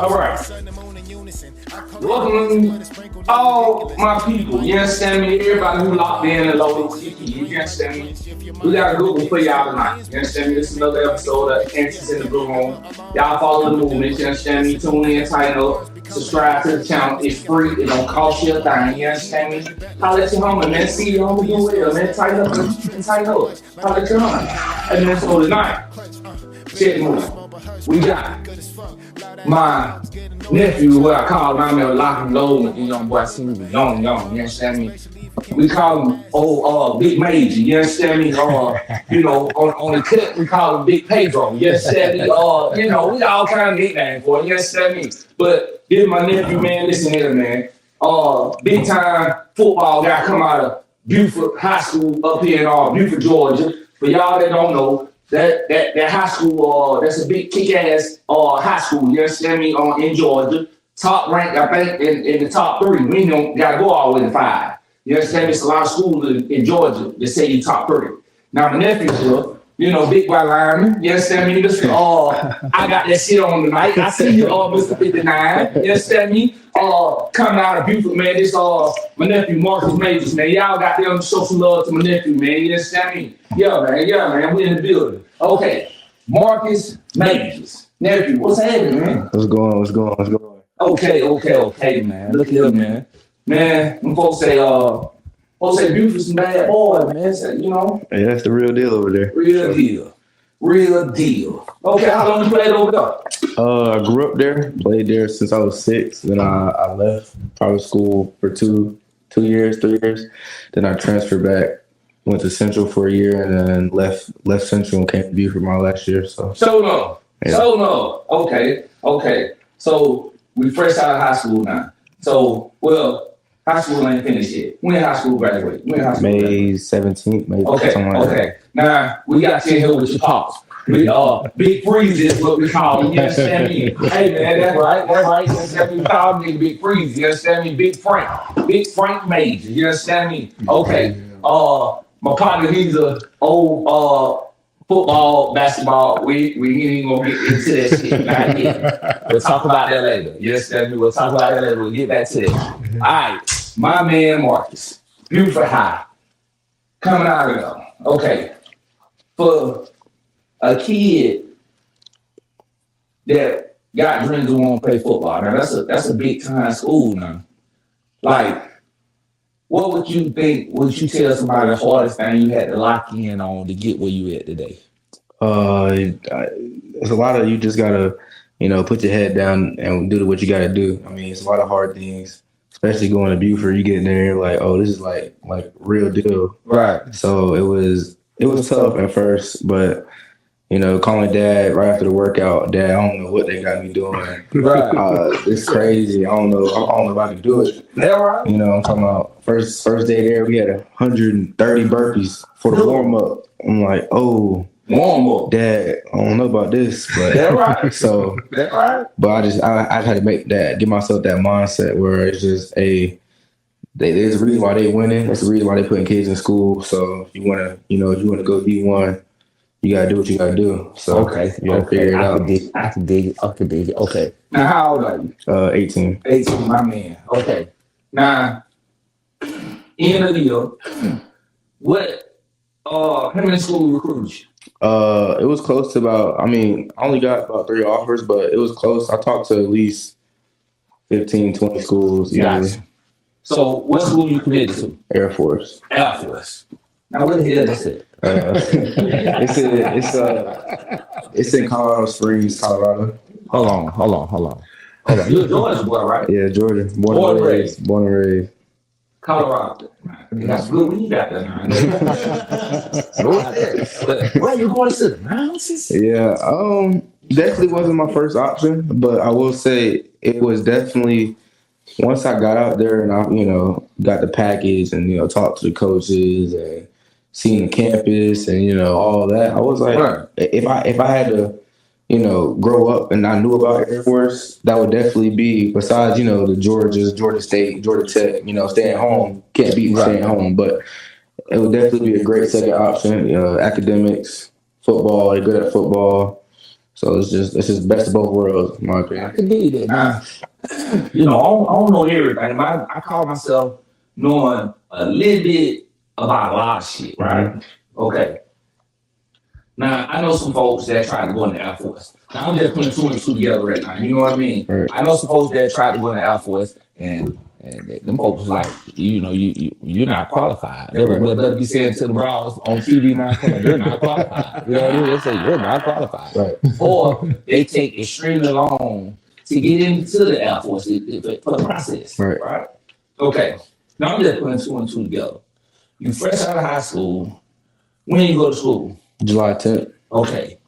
All right. Welcome, all my people. You understand me? Everybody who locked in and loaded TV. You understand me? We got a good one for y'all tonight. You understand me? This is another episode of Answers in the Blue Room. Y'all follow the movement. You understand me? Tune in, tighten up. Subscribe to the channel. It's free. It don't cost you a thing. You understand me? Holla at your homie, man. See your homie do well, man. Tighten up and tighten up. Holla at your homie. And then so tonight, check the movie. We got my nephew, what I call him, I'm gonna lock and load, you know, boy, I see him young, you understand me? We call him Big Major, you understand me? You know, on the cut, we call him Big Pedro, you understand me? You know, we all kind of nicknames for him, you understand me? But this is my nephew, man, listen here, man. Big time football guy come out of Buford High School up here in Buford, Georgia. For y'all that don't know, that high school, that's a big kick-ass high school, you understand me, in Georgia. Top ranked, I think, in the top 3. We don't got to go all the way to 5. You understand me? It's a lot of schools in Georgia that say you top 3. Now, my nephew here, you know, big white lineman, you understand me? Listen, I got that shit on tonight. I see you, Mr. 59, you understand me? Coming out of Buford, man, this, my nephew, Marcus Majors, man. Y'all got them show some love to my nephew, man. You understand me? Yeah, man, we in the building. Okay, Marcus Majors. Nephew, what's happening, man? What's going on? Okay, man. Look here, man. Man, them folks say Buford's some bad boy, man. So, you know? Yeah, that's the real deal over there. Real deal. Okay, how long you played over there? I grew up there, played there since I was 6. Then I left private school for 3 years. Then I transferred back, went to Central for a year, and then left Central and came to Buford my last year. So no. Okay. So we fresh out of high school now. So, high school ain't finished yet. When high school graduate? May 17th, maybe. Okay. Now, we got you here with your pops. Big Freeze is what we call him. You understand me? Hey, man, that's right. You understand me? We call him Big Freeze. You understand me? Big Frank Major. You understand me? Okay. My partner, he's a old football, basketball. We ain't even gonna get into that shit. Not yet. We'll talk about that later. You understand me? We'll talk about that later. We'll get back to that. All right, my man Marcus, Buford High, coming out of there. Okay, for a kid that got dreams to want to play football, now that's a big time school now. Like, what would you think? Would you tell somebody the hardest thing you had to lock in on to get where you at today? It's a lot of, you just gotta, put your head down and do what you gotta do. I mean, it's a lot of hard things, especially going to Buford. You get there, like, oh, this is like real deal, right? So it was tough at first, but calling dad right after the workout, Dad, I don't know what they got me doing. Right. It's crazy. I don't know if I can do it. Yeah, right. I'm talking about first day there, we had 130 burpees for the warm up. I'm like, oh, warm up, Dad, I don't know about this, but that right. So that right. But I had to give myself that mindset where it's just there's a reason why they winning. That's the reason why they putting kids in school. So if you wanna go D1. You gotta do what you gotta do. So you gotta figure it out. I can dig it. Okay. Now, how old are you? 18. 18, my man. Okay. Now, end of the year, how many schools recruited you? It was close to I only got about 3 offers, but it was close. I talked to at least 15, 20 schools. Gotcha. So, what school you committed to? Air Force. Now, what the hell is it? It's in Colorado Springs, Colorado. Hold on. You're a Georgia boy, right? Yeah, Georgia. Born and raised. Colorado. That's good when you got that. Where you going to the mountains? Yeah, definitely wasn't my first option, but I will say it was definitely once I got out there and I, got the package and talked to the coaches and seen the campus and all that. I was like, right. if I had to, grow up and I knew about Air Force, that would definitely be besides the Georgias, Georgia State, Georgia Tech. Staying home can't beat staying home, but it would definitely be a great second option. Academics, football, they're good at football. So it's just best of both worlds, in my I opinion. can believe that. Now, I don't know everything. I call myself knowing a little bit about a lot of shit, right? Okay. Now, I know some folks that tried to go in the Air Force. Now, I'm just putting two and two together right now. You know what I mean? Right. I know some folks that tried to go in the Air Force, and them folks was like, you're not qualified. They'll be saying to the bros on TV now, you're not qualified. You know what I mean? They say, you're not qualified. Right. Or they take extremely long to get into the Air Force for the process. Right. Okay. Now, I'm just putting two and two together. You fresh out of high school. When you go to school? July 10th. Okay.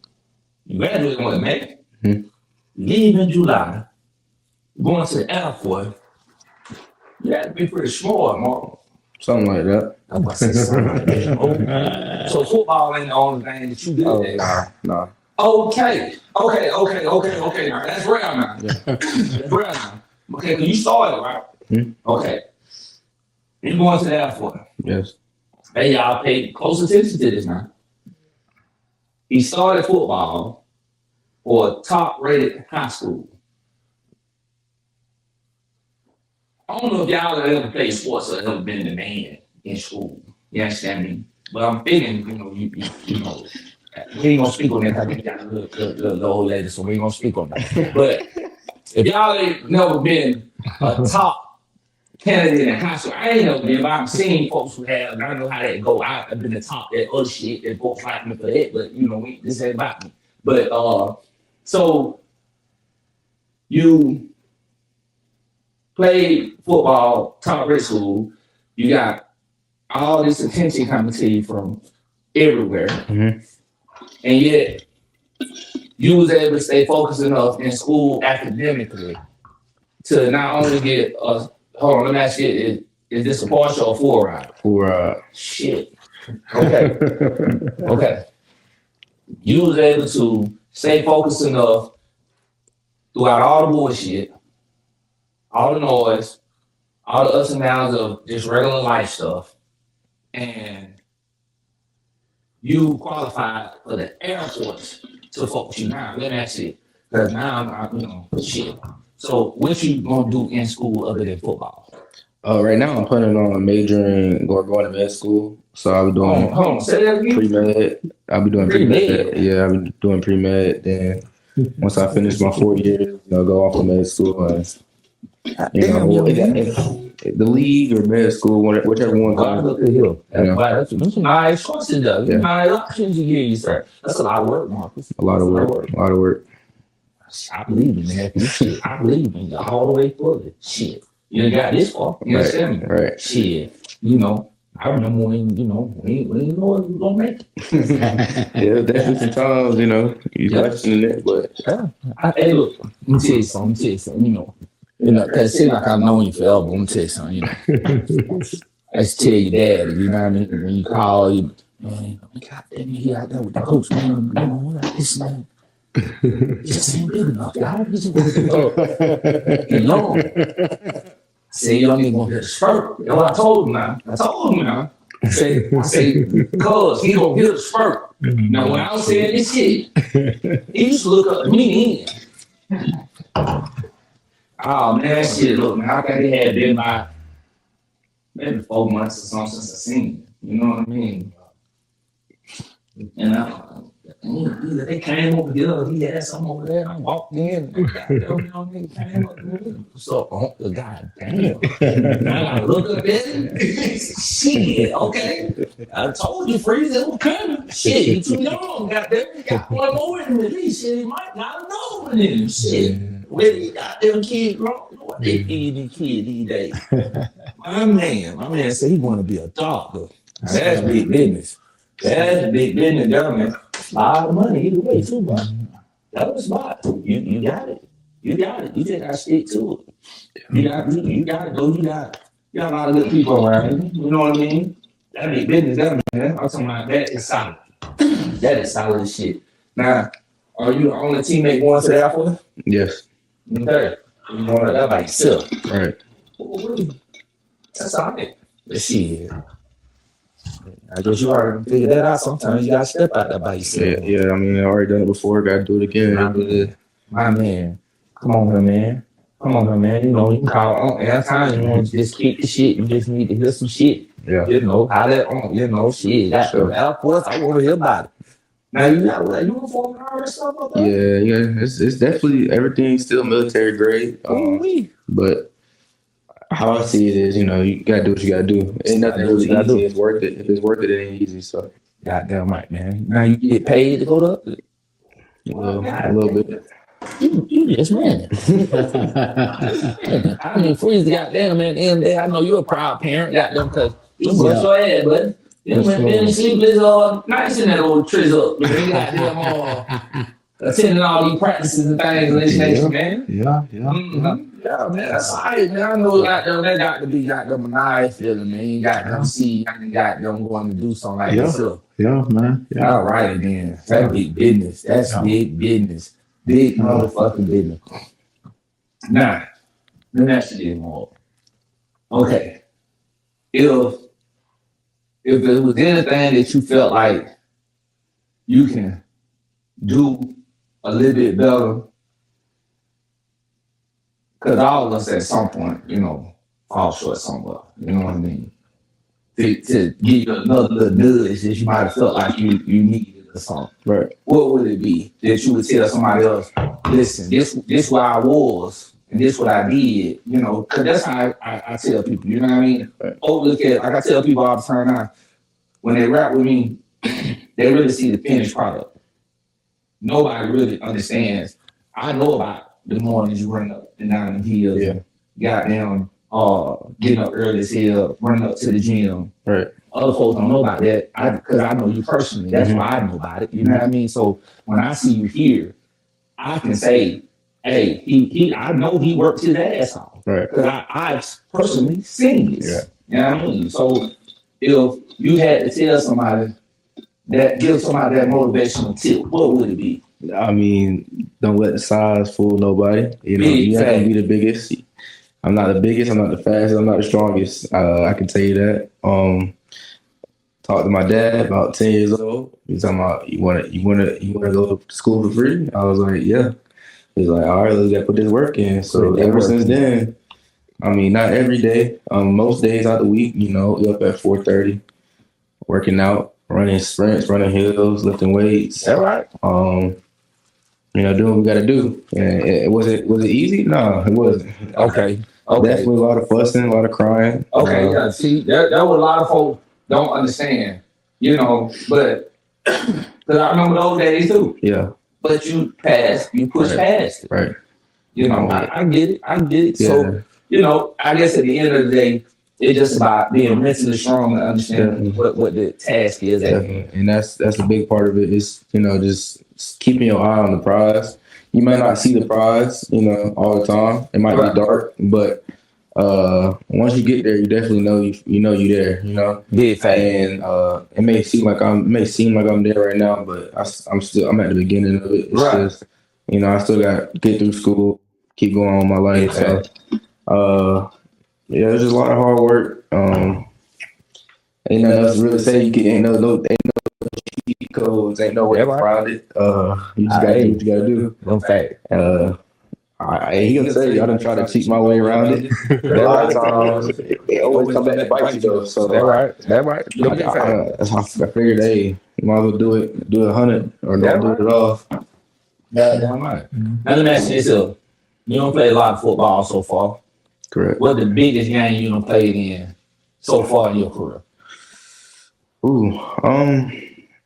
You graduate in May. Mm-hmm. You leave in July. You're going to the Air Force. You have to be pretty smart, Mark. Something like that. I'm going to say something like that. So football ain't the only thing that you do. Nah. Okay. Now, that's real now. Yeah. That's real now. Okay, because you started, right? Mm-hmm. Okay. You're going to the Air Force. Yes. Hey, y'all pay close attention to this now. He started football for a top-rated high school. I don't know if y'all have ever played sports or ever been the man in school. You understand me? But I'm thinking, you know, we ain't gonna speak on that. I think y'all the old lady, so we ain't gonna speak on that. But if y'all ain't never been a top candidate in high school, I ain't never been, but I've seen folks who have, and I know how that go. I've been the top that other shit, and folks like me for that, but this ain't about me. But so you played football, top grade school, you got all this attention coming to you from everywhere, and yet you was able to stay focused enough in school academically to not only get a hold on, let me ask you, is this a partial or full ride? Full ride. Shit. Okay. Okay. You was able to stay focused enough throughout all the bullshit, all the noise, all the ups and downs of just regular life stuff, and you qualified for the Air Force to focus you now. Let me ask you, because now I'm shit. So what you gonna do in school other than football? Right now I'm planning on majoring or going to med school. So I'll be doing Hold on, say that again. pre-med. I'll be doing pre-med. Yeah, I'll be doing pre-med. Then once I finish my 4 years, go off to med school and the league or med school, whichever one comes. Look at here. That's some nice choices though. Yeah. Nice options you give you, sir. That's a lot of work, Marcus. A lot of work. I believe in that. Shit. I believe in you all the way fully. Shit. You got this far. You understand me? Right. Shit. I remember when, we didn't know what we was gonna make it. Yeah, definitely some times, you questioning it, but hey, look, let me tell you something, because it seems like I've known you forever. Let me tell you something, I just tell your dad, you know what I mean? When you call, man, God damn, you out there with the coach, man, this man. Just ain't big enough, y'all. Say young nigga gonna hit a spurt. That's what I told him now. I say, cuz he gonna hit a spurt. Now when I was saying this shit, he used to look up to me in. Oh man, that shit, look, man, I think it had been by maybe 4 months or something since I seen him. You know what I mean? And they came over here, he had some over there, and I walked in, and nigga came up here. What's up, uncle? God damn. I look up at him. Shit, okay. I told you, Freeze, it was coming. Shit, you too young, goddamn. You got one more in the release. Shit, he might not know one in him. Shit. Where these goddamn kids grow? What they feed these kids these days? My man said he want to be a doctor. That's big business. That's big business, government. A lot of money either way too, but that was smart. You got it. You just gotta stick to it. You got it, though. You got a lot of good people around you. You know what I mean? That big business, that man. I'm talking about that is solid. That is solid as shit. Now, are you the only teammate going to the Air Force? Yes. Okay. You going that by yourself. Right. That's solid. Let's see here. I guess you already figured that out. Sometimes you gotta step out there by yourself. Yeah. I mean, I already done it before. Got to do it again. My man. Come on here, man. You know, you can call on every time you want to just kick the shit. You just need to hear some shit. Yeah. You know, how that on, you know, shit. That's the Air Force. I want to hear about it. Now you got like uniform and all that stuff like that? Yeah. It's definitely everything's still military grade. But how I see it is, you know, you gotta do what you gotta do. Ain't nothing really easy. It's worth it. If it's worth it, it ain't easy. So goddamn right, man. Now you get paid to go to a little bit. You just man. I mean, freeze, goddamn, man. At the end of the day, I know you're a proud parent, goddamn, because you bust your ass, but you went been sleepless nights in that old triz up. You goddamn attending all these practices and things and this nation, man. Yeah, Yeah, man. That's all right, man. I know goddamn that got to be goddamn a nice feeling, man. You goddamn see, goddamn going to do something like this. Yeah, man. Yeah. All right, then. That's big business. That's big business. Big motherfucking business. Now, let me ask you this more. Okay. If there was anything that you felt like you can do a little bit better, because all of us at some point, you know, fall short somewhere. You know what I mean? To give you another little nudge that you might have felt like you needed or something. Right. What would it be that you would tell somebody else, listen, this where I was and this what I did, you know, because that's how I tell people, you know what I mean? Right. Look at, like I tell people all the time now, when they rap with me, they really see the finished product. Nobody really understands. I know about the mornings you run up and down the hills, goddamn, getting up early as hell, running up to the gym. Right. Other folks don't know about that because I know you personally. That's why I know about it. You know what I mean? So when I see you here, I can say, hey, I know he worked his ass off. Right. Because I've personally seen this. Yeah. You know what I mean? So if you had to tell somebody give somebody that motivational tip, what would it be? I mean, don't let the size fool nobody. You know, you have to be the biggest. I'm not the biggest. I'm not the fastest. I'm not the strongest. I can tell you that. Talked to my dad about 10 years old. He was talking about you want to go to school for free. I was like, yeah. He's like, all right, let's get put this work in. So ever since then, I mean, not every day. Most days out the week, you know, up at 4:30, working out, running sprints, running hills, lifting weights. All right. You know, doing what we got to do. And was it easy? No, it wasn't. Okay. Definitely a lot of fussing, a lot of crying. Okay, yeah. See, that what a lot of folks don't understand, you know, but because I remember those days too. Yeah. But you push past it. Right. You know, I get it. Yeah. So, you know, I guess at the end of the day, it's just about being mentally strong and understanding what the task is. And that's a big part of it is, you know, just keeping your eye on the prize. You might not see the prize, you know, all the time. It might be dark, but once you get there, you definitely know you're there. You know, and it may seem like I'm there right now, but I'm at the beginning of it. It's just, you know, I still got to get through school, keep going on my life. So, yeah, it's just a lot of hard work. Ain't nothing else to really say. Ain't no cheat codes. Ain't no way around it. You just gotta do what you gotta do. No fact. He gonna say I done try to cheat my way around it. A lot of times it always come back to bite you though. So that right. That's how I figured, hey, you might as well do it 100 or don't do it at all. Damn right. Now let me ask you this: you don't play a lot of football so far. Correct. What's the biggest game you done played in so far in your career?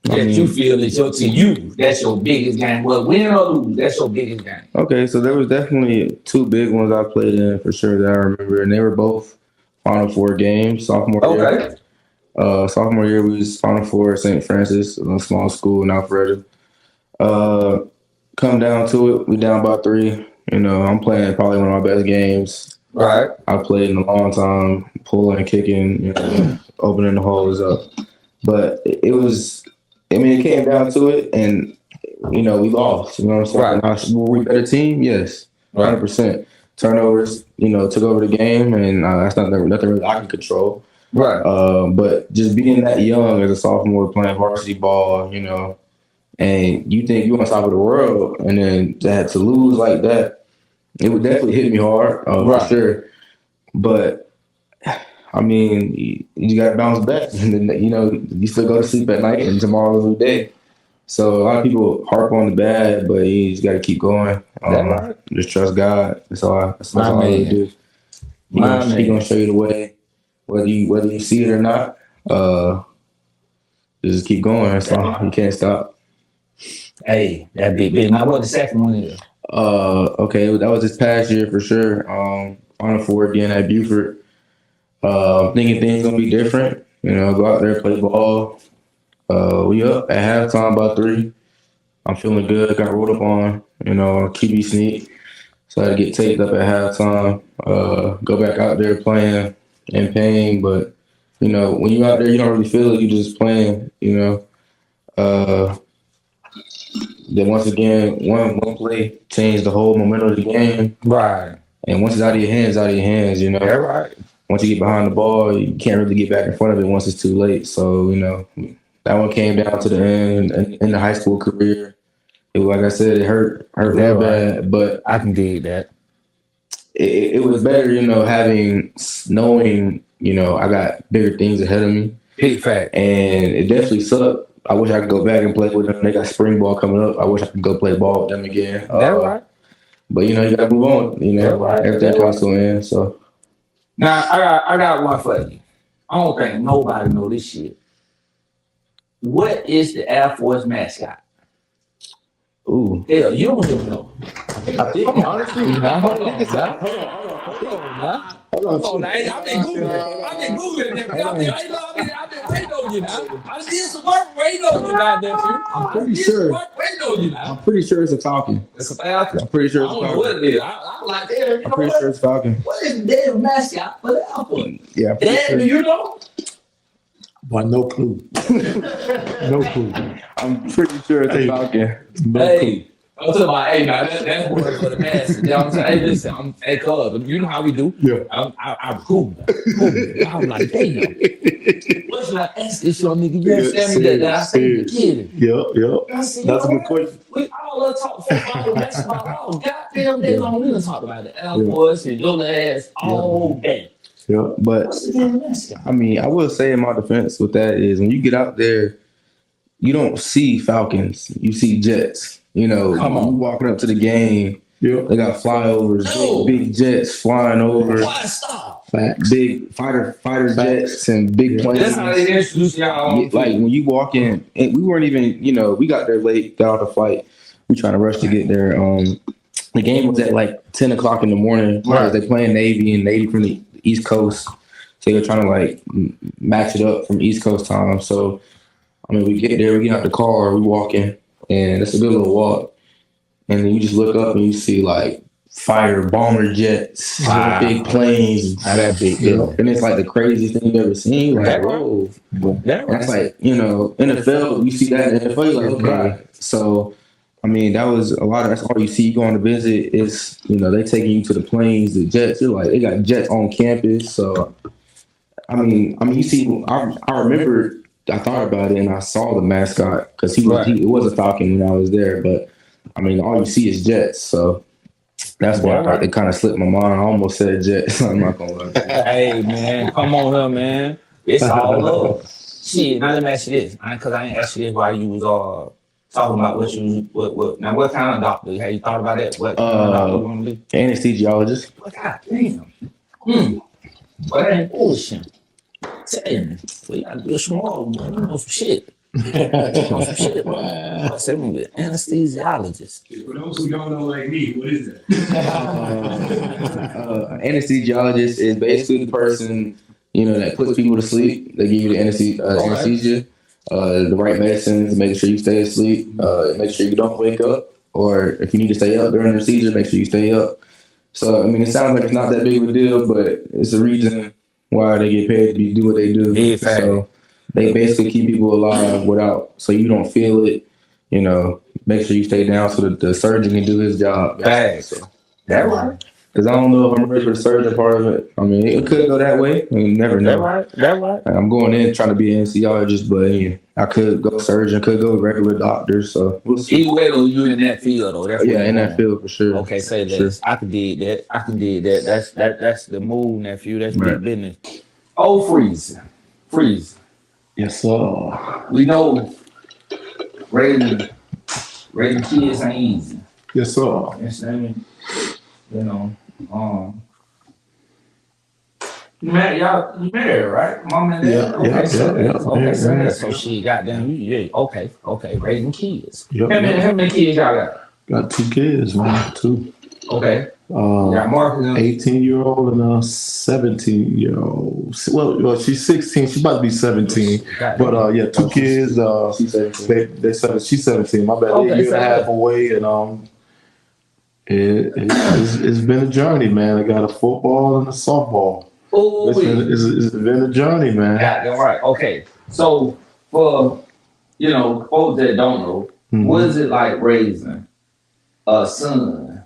You feel that that's your biggest game. Well, win or lose, that's your biggest game. Okay, so there was definitely two big ones I played in for sure that I remember, and they were both Final Four games. Sophomore year, we was Final Four at St. Francis, a small school in Alpharetta. Come down to it, we down by 3. You know, I'm playing probably one of my best games. Right. I played in a long time, pulling and kicking, you know, opening the holes up. But it came down to it, and, you know, we lost. You know what I'm saying? Were we a better team? Yes, 100%. Turnovers, you know, took over the game, and that's nothing really I can control. Right. But just being that young as a sophomore playing varsity ball, you know, and you think you're on top of the world, and then to lose like that, it would definitely hit me hard, for sure. But I mean, you got to bounce back, and then you know you still go to sleep at night, and tomorrow's a new day. So a lot of people harp on the bad, but you just got to keep going. Just trust God. That's all I do. He gonna show you the way, whether you see it or not. Just keep going. That's all. You can't stop. Hey, that big. Now what the second one is? Okay, that was this past year for sure. On a 4 again at Buford. Thinking things gonna be different. You know, go out there, play ball. We up at halftime by 3. I'm feeling good. Got rolled up on, you know, QB sneak. So I had to get taped up at halftime. Go back out there playing in pain, but you know, when you out there, you don't really feel it. You just playing, you know. Then once again, one play changed the whole momentum of the game. Right. And once it's out of your hands, you know. Yeah, right. Once you get behind the ball, you can't really get back in front of it once it's too late. So, you know, that one came down to the end in the high school career. It, like I said, it hurt real bad, but I can dig that. It was better, you know, knowing, you know, I got bigger things ahead of me. Big fact. And it definitely sucked. I wish I could go back and play with them. They got spring ball coming up. I wish I could go play ball with them again. That's right. But, you know, you got to move on. You know, everything comes to an end. So. Now, I got one for you. I don't think nobody know this shit. What is the Air Force mascot? Ooh. Hell, you don't even know. I think, honestly, Hold on. I've been Googling it. I've been waiting on you now. I did some work waiting on you now, nephew. I'm pretty sure. Waiting on you now. I'm pretty sure it's a falcon. It's a falcon. I'm pretty sure it's a I don't know falcon. what it is. I'm like, damn, I'm pretty sure it's a falcon. What is the damn mascot for the Air Force? Yeah, I'm pretty sure. Do you know? But no clue. No clue. I'm pretty sure it's a falcon. Hey, I'm talking about, hey, now that's word for the masses. You know what I'm saying? Hey, listen, hey, cuz, you know how we do. Yeah. I'm cool. I'm like, damn. What's like, ask this young nigga, you understand me that I say you kidding. Yeah. That's a good question. We all talk football, basketball, all goddamn day long. We done talk about the Air Force and your ass all day. Yeah, but What's the damn mascot? I mean, I will say in my defense with that is when you get out there, you don't see falcons, you see jets. You know, Come on. you walking up to the game, Yeah. they got flyovers, big jets flying over, Why stop? big fighter jets and big planes. That's how they introduce y'all. Yeah, like when you walk in, and we weren't even, you know, we got there late, got off the flight. We trying to rush to get there. The game was at like 10 o'clock in the morning because they playing Navy and Navy from the East Coast. So they're trying to like match it up from East Coast time. So, I mean, we get there, we get out the car, we walk in, and it's a good little walk. And then you just look up and you see like fighter bomber jets, big planes. That big, And it's like the craziest thing you've ever seen. Like, whoa. That's like, you know, NFL, you see that in the NFL, you're like, okay. So, I mean, that was a lot of, that's all you see going to visit is, you know, they taking you to the planes, the jets. You're like, they got jets on campus. So, I mean, you see, I remember, I thought about it and I saw the mascot because it was a falcon when I was there. But, I mean, all you see is jets. So, that's why it kind of slipped my mind. I almost said jets. I'm not going to lie. Hey, man, come on here, man. It's all love. Shit, now let me ask you this. Because I ain't asked you this while you was talking about what kind of doctor? Have you thought about that? What kind of doctor you want to be? Anesthesiologist. God damn. But that ain't bullshit. Tell me. We got to be small, man. You know some shit. I said we be anesthesiologist. For those who don't know like me, what is that? Anesthesiologist is basically the person, you know, that puts people to sleep. They give you the anesthesia, the right medicines, make sure you stay asleep, make sure you don't wake up, or if you need to stay up during the procedure, make sure you stay up. So, I mean, it sounds like it's not that big of a deal, but it's the reason why they get paid to do what they do. Yeah, so they basically keep people alive so you don't feel it, you know, make sure you stay down so that the surgeon can do his job. So, that right. Because I don't know if I'm ready for the surgeon part of it. I mean, it could go that way. You never know. That right. Like, I'm going in trying to be an anesthesiologist, but I could go surgeon, could go regular doctor. So we'll see. Either way, though, you in that field, though. That's Yeah, in that field for sure. Okay, say For less. sure. I can dig that. That's the move, nephew. That's Right. big business. Oh, freeze. Yes, sir. We know raising kids ain't easy. Yes, sir. You understand? You know, you married, right? Mom and dad. Yeah. So she goddamn, okay. Raising kids. Yep, How many kids y'all got? Got 2 kids, man. 2. Okay. Got Marcus. 18-year-old and a 17-year-old. Well, she's 16. She's about to be 17. But 2 kids. She's 17. She's 17. My bad. Okay, A year and a half away, and it's been a journey, man. I got a football and a softball. It's been a journey, man. Goddamn right. Okay. So for folks that don't know, what is it like raising a son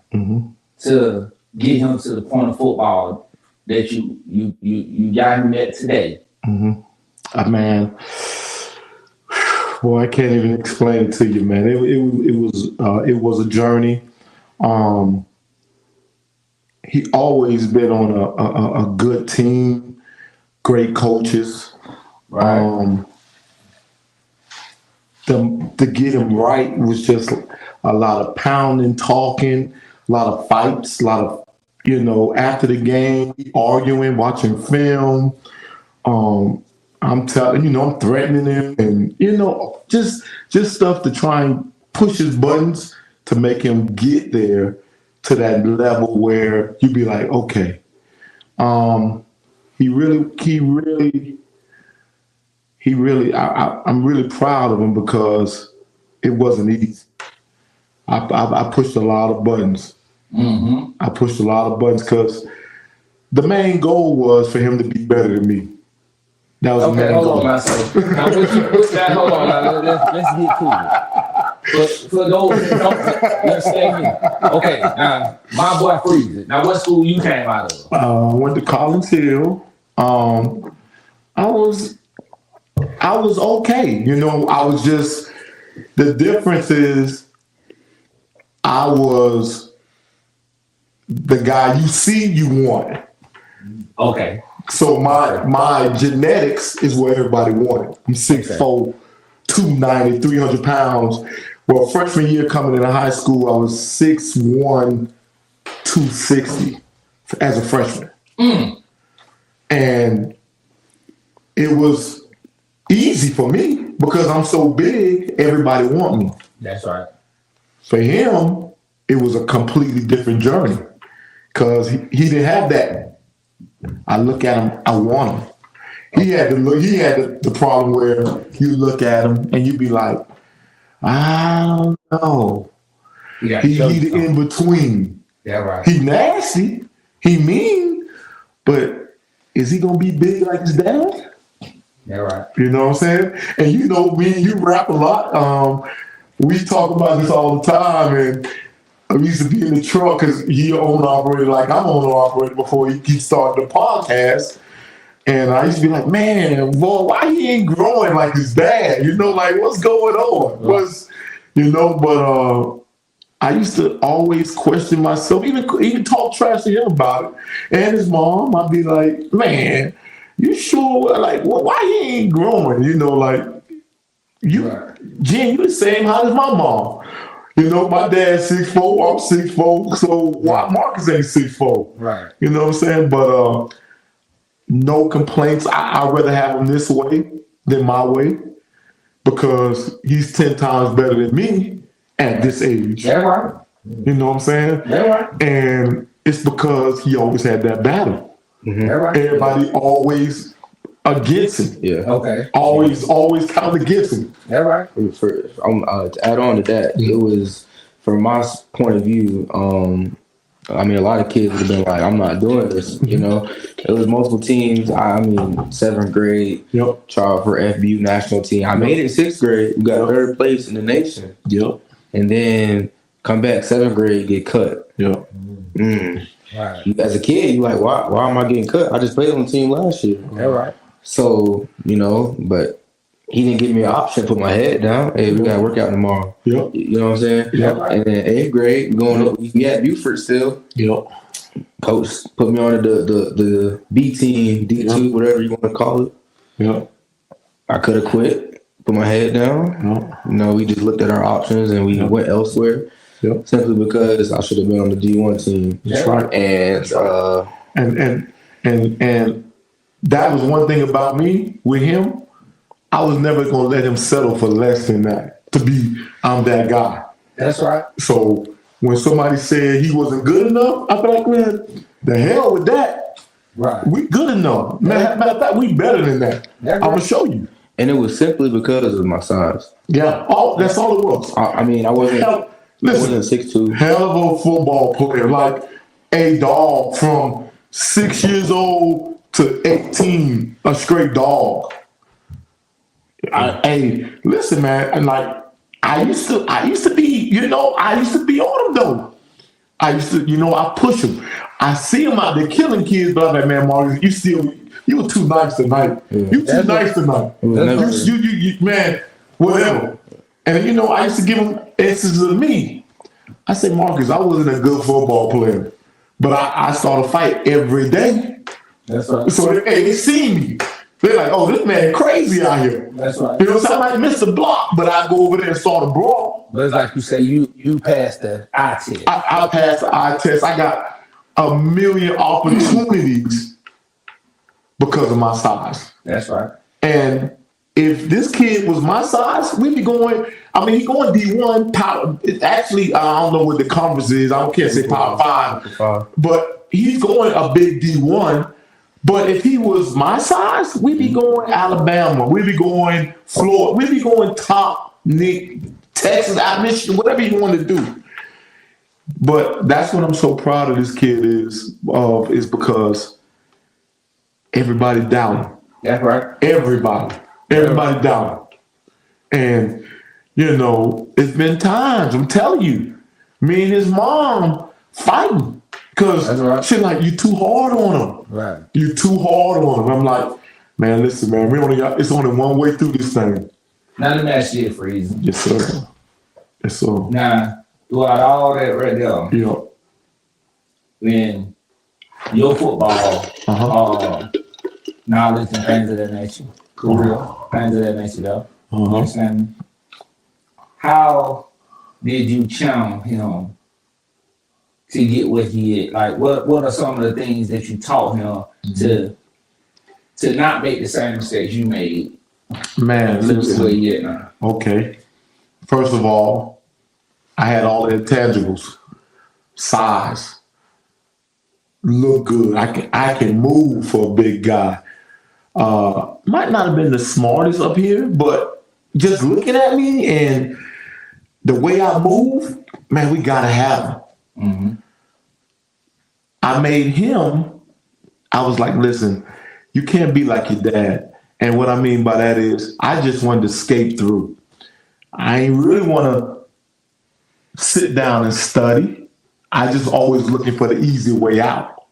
to get him to the point of football that you got him at today? Man, boy, I can't even explain it to you, man. It was a journey. He always been on a good team, great coaches. Right. To get him right was just a lot of pounding, talking, a lot of fights, a lot of after the game, arguing, watching film. I'm telling I'm threatening him, and just stuff to try and push his buttons to make him get there to that level where you be like, okay. He really I'm really proud of him because it wasn't easy. I pushed a lot of buttons. I pushed a lot of buttons because the main goal was for him to be better than me. That was the main goal. Hold on, now what's that? Hold on, now, let's get cool. For those who don't understand me, okay, now my boy Freeze. Now, what school you came out of? I went to Collins Hill. I was okay. I was just, the difference is I was the guy you want. Okay. So my genetics is what everybody wanted. I'm 6'4", 290, 300 pounds. Well, freshman year coming into high school, I was 6'1", 260 as a freshman. And it was easy for me because I'm so big, everybody want me. That's right. For him, it was a completely different journey because he didn't have that. I look at him, I want him. He had the problem where you look at him and you be like, I don't know. He the in between. Yeah, right. He nasty, he mean, but is he gonna be big like his dad? Yeah, right. You know what I'm saying? And me and you rap a lot. We talk about this all the time, and I used to be in the truck because he owner operator like I'm owner operator before he started the podcast. And I used to be like, man, boy, why he ain't growing like his dad? Like what's going on? But I used to always question myself, even talk trash to him about it. And his mom, I'd be like, man, you sure? Like, why he ain't growing? Jen, you the same height as my mom. My dad's 6'4", I'm 6'4", so why Marcus ain't 6'4"? Right. You know what I'm saying? But no complaints. I'd rather have him this way than my way because he's 10 times better than me at this age. Yeah, right. You know what I'm saying? Yeah, right. And it's because he always had that battle. Yeah, right. Everybody always against him. Yeah. Okay. Always count against him. Yeah, right. To add on to that, it was, from my point of view, a lot of kids would have been like, I'm not doing this, It was multiple teams. 7th grade, trial for FBU national team. I made it 6th grade. We got 3rd place in the nation. Yep. And then come back 7th grade, get cut. Yep. Right. As a kid, you like, why am I getting cut? I just played on the team last year. That right. So, but he didn't give me an option, put my head down. Hey, we got to work out tomorrow. Yep. You know what I'm saying? Yep. And then 8th grade, going up, we had Buford still. Yep. Coach put me on the B team, D2, whatever you want to call it. Yep. I could have quit, put my head down. Yep. We just looked at our options and we went elsewhere. Yep. Simply because I should have been on the D1 team. That's right. And And that was one thing about me with him. I was never going to let him settle for less than that. I'm that guy. That's right. So when somebody said he wasn't good enough, I feel like, man, the hell with that. Right. We good enough. Matter of fact, we better than that. I'm going to show you. And it was simply because of my size. Yeah. That's all it was. I wasn't 6'2". Hell of a football player. Like a dog from 6 years old to 18, a straight dog. Hey, listen, man. And like I used to be, I used to be on him though. I used to, I push him. I see him out there killing kids, but I'm like, man, Marcus, you were too nice tonight. Yeah. You too nice tonight. You, man, whatever. And I used to give him instances of me. I said, Marcus, I wasn't a good football player, but I saw the fight every day. That's right. So they see me. They're like, oh, this man crazy out here. That's right. So I might miss the block, but I go over there and saw the brawl. But it's like you say, you passed the eye test. I passed the eye test. I got a million opportunities because of my size. That's right. And if this kid was my size, we'd be going, he's going D1 power. Actually, I don't know what the conference is. I can't say power 5. But he's going a big D1. But if he was my size, we'd be going Alabama. We'd be going Florida. We'd be going top Texas, Michigan, whatever you want to do. But that's what I'm so proud of this kid is because everybody down. That's right. Everybody down. And, it's been times, I'm telling you, me and his mom fighting. Because she's like, you too hard on him. Right. You too hard on him. I'm like, man, listen, man, it's only one way through this thing. Now let me ask you a reason. Yes, sir. Yes, sir. Now, throughout all that right there, yeah. When your football, knowledge and things of that nature, career, things of that nature though, you understand me? How did you challenge him to get what he had? Like, what are some of the things that you taught him to not make the same mistakes you made? Man, listen. Okay. First of all, I had all the intangibles. Size. Look good. I can move for a big guy. Might not have been the smartest up here, but just looking at me and the way I move, man, we gotta have him. Mm-hmm. I made him, I was like, listen, you can't be like your dad. And what I mean by that is I just wanted to skate through. I ain't really want to sit down and study. I just always looking for the easy way out.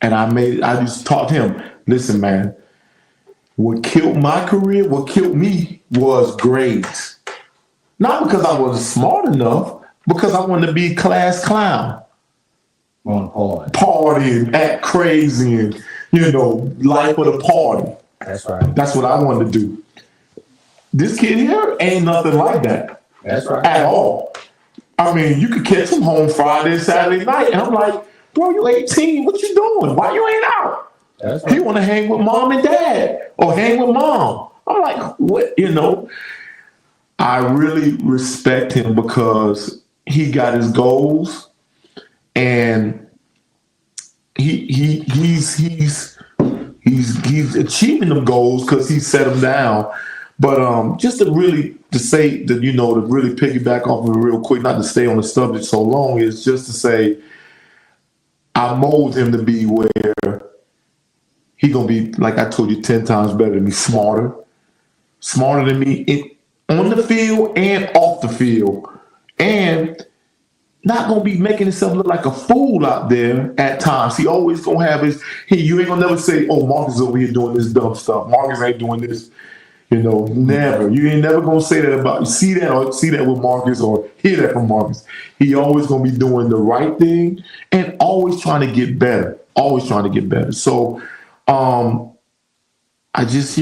And I just taught him, listen, man, what killed my career, what killed me was grades. Not because I wasn't smart enough, because I wanted to be class clown. Partying, act crazy, and, life of the party. That's right. That's what I wanted to do. This kid here ain't nothing like that. That's right. At all. You could catch him home Friday, Saturday night, and I'm like, bro, you 18. What you doing? Why you ain't out? That's right. He want to hang with mom and dad or hang with mom. I'm like, what? I really respect him because he got his goals and he's achieving them goals because he set them down. But just to really piggyback off of it real quick, not to stay on the subject so long, is just to say I mold him to be where he gonna be, like I told you, 10 times better than me, smarter than me on the field and off the field, and not gonna be making himself look like a fool out there at times. He always gonna have his. You ain't gonna never say, "Oh, Marcus over here doing this dumb stuff. Marcus ain't doing this." Never. You ain't never gonna say that about see that with Marcus or hear that from Marcus. He always gonna be doing the right thing and always trying to get better. Always trying to get better. So, I just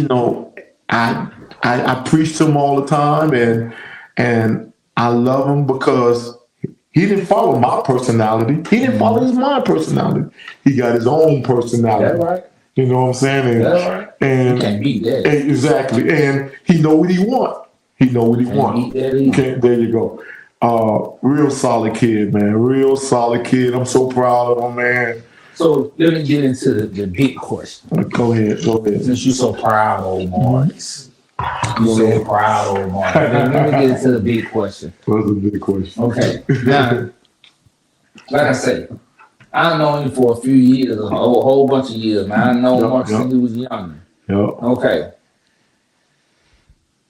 I preach to him all the time, and I love him because he didn't follow my personality. He didn't follow my personality. He got his own personality. That's right. You know what I'm saying? And you can't beat that. Exactly. And he know what he want. There you go. Real solid kid, man. Real solid kid. I'm so proud of him, man. So let me get into the big question. Go ahead. Since you're so proud, old Marcus. You're so proud, old Marcus. Let me get into the big question. What's the big question? Okay. Now, like I say, I've known him for a few years, a whole bunch of years, man. I've known Marcus since he was younger. Yep. Okay.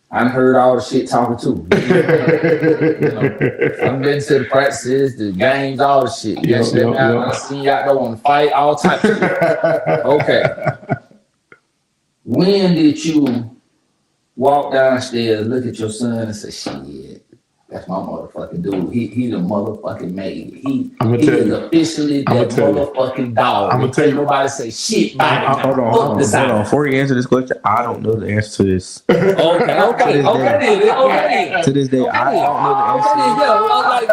I've heard all the shit talking too. I've been to the practices, the games, all the shit. I've seen you out there on the fight, all types of shit. Okay. When did you walk downstairs, look at your son and say, shit, that's my motherfucking dude. He the motherfucking made it. He is officially that motherfucking dog. I'm gonna tell you. Nobody say shit about it. Hold on. Before you answer this question, I don't know the answer to this. Okay. To this day, I don't know the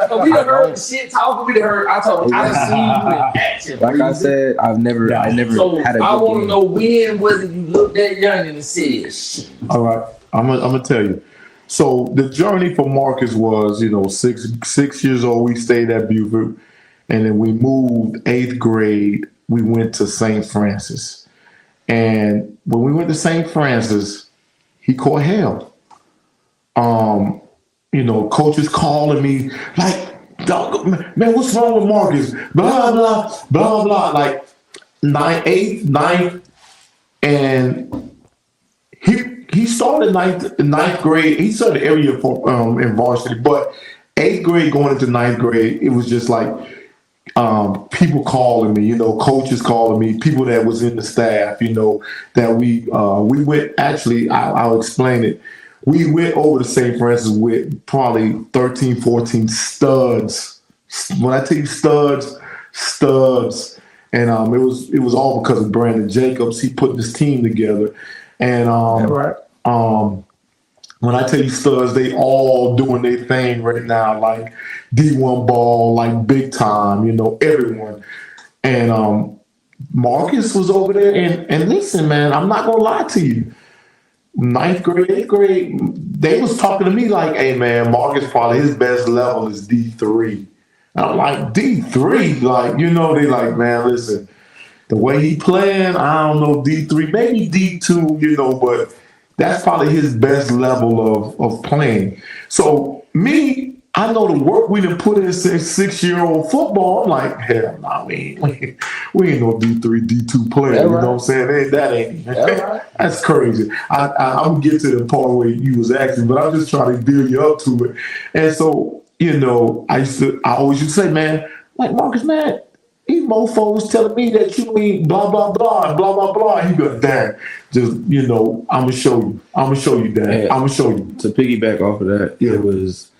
answer. We done heard the shit talking. I done seen you in action. Like I said, I never So had a good I want to game. know when was it you looked that young and said, shit. All right. I'm gonna tell you. So the journey for Marcus was, 6 years old. We stayed at Buford, and then we moved 8th grade. We went to St. Francis, and when we went to St. Francis, he caught hell. Coaches calling me like, "Dog, man, what's wrong with Marcus?" Blah blah blah blah. Like 8th, 9th, and he started ninth grade. He started area for in varsity, but 8th grade going into 9th grade, it was just like people calling me, coaches calling me, people that was in the staff, that we went. Actually, I'll explain it. We went over to St. Francis with probably 13, 14 studs. When I tell you studs, and it was all because of Brandon Jacobs. He put this team together. And when I tell you studs, they all doing their thing right now, like D1 ball, like big time, everyone. And Marcus was over there, and listen, man, I'm not gonna lie to you. 9th grade, 8th grade, they was talking to me like, "Hey, man, Marcus probably his best level is D3." And I'm like, D3, like, they like, "Man, listen. The way he playing, I don't know, D3, maybe D2, but that's probably his best level of playing." So me, I know the work we done put in since 6-year-old football. I'm like, hell no, we ain't no D3, D2 player. You know what I'm saying? That ain't. That's crazy. I'm gonna get to the part where you was asking, but I'm just trying to build you up to it. And so, I always used to say, man, like, "Marcus, man, these mofos telling me that you mean blah, blah, blah, blah, blah, blah." And he goes, "Dad, just, I'm going to show you. I'm going to show you, Dad. I'm going to show you." To piggyback off of that, it was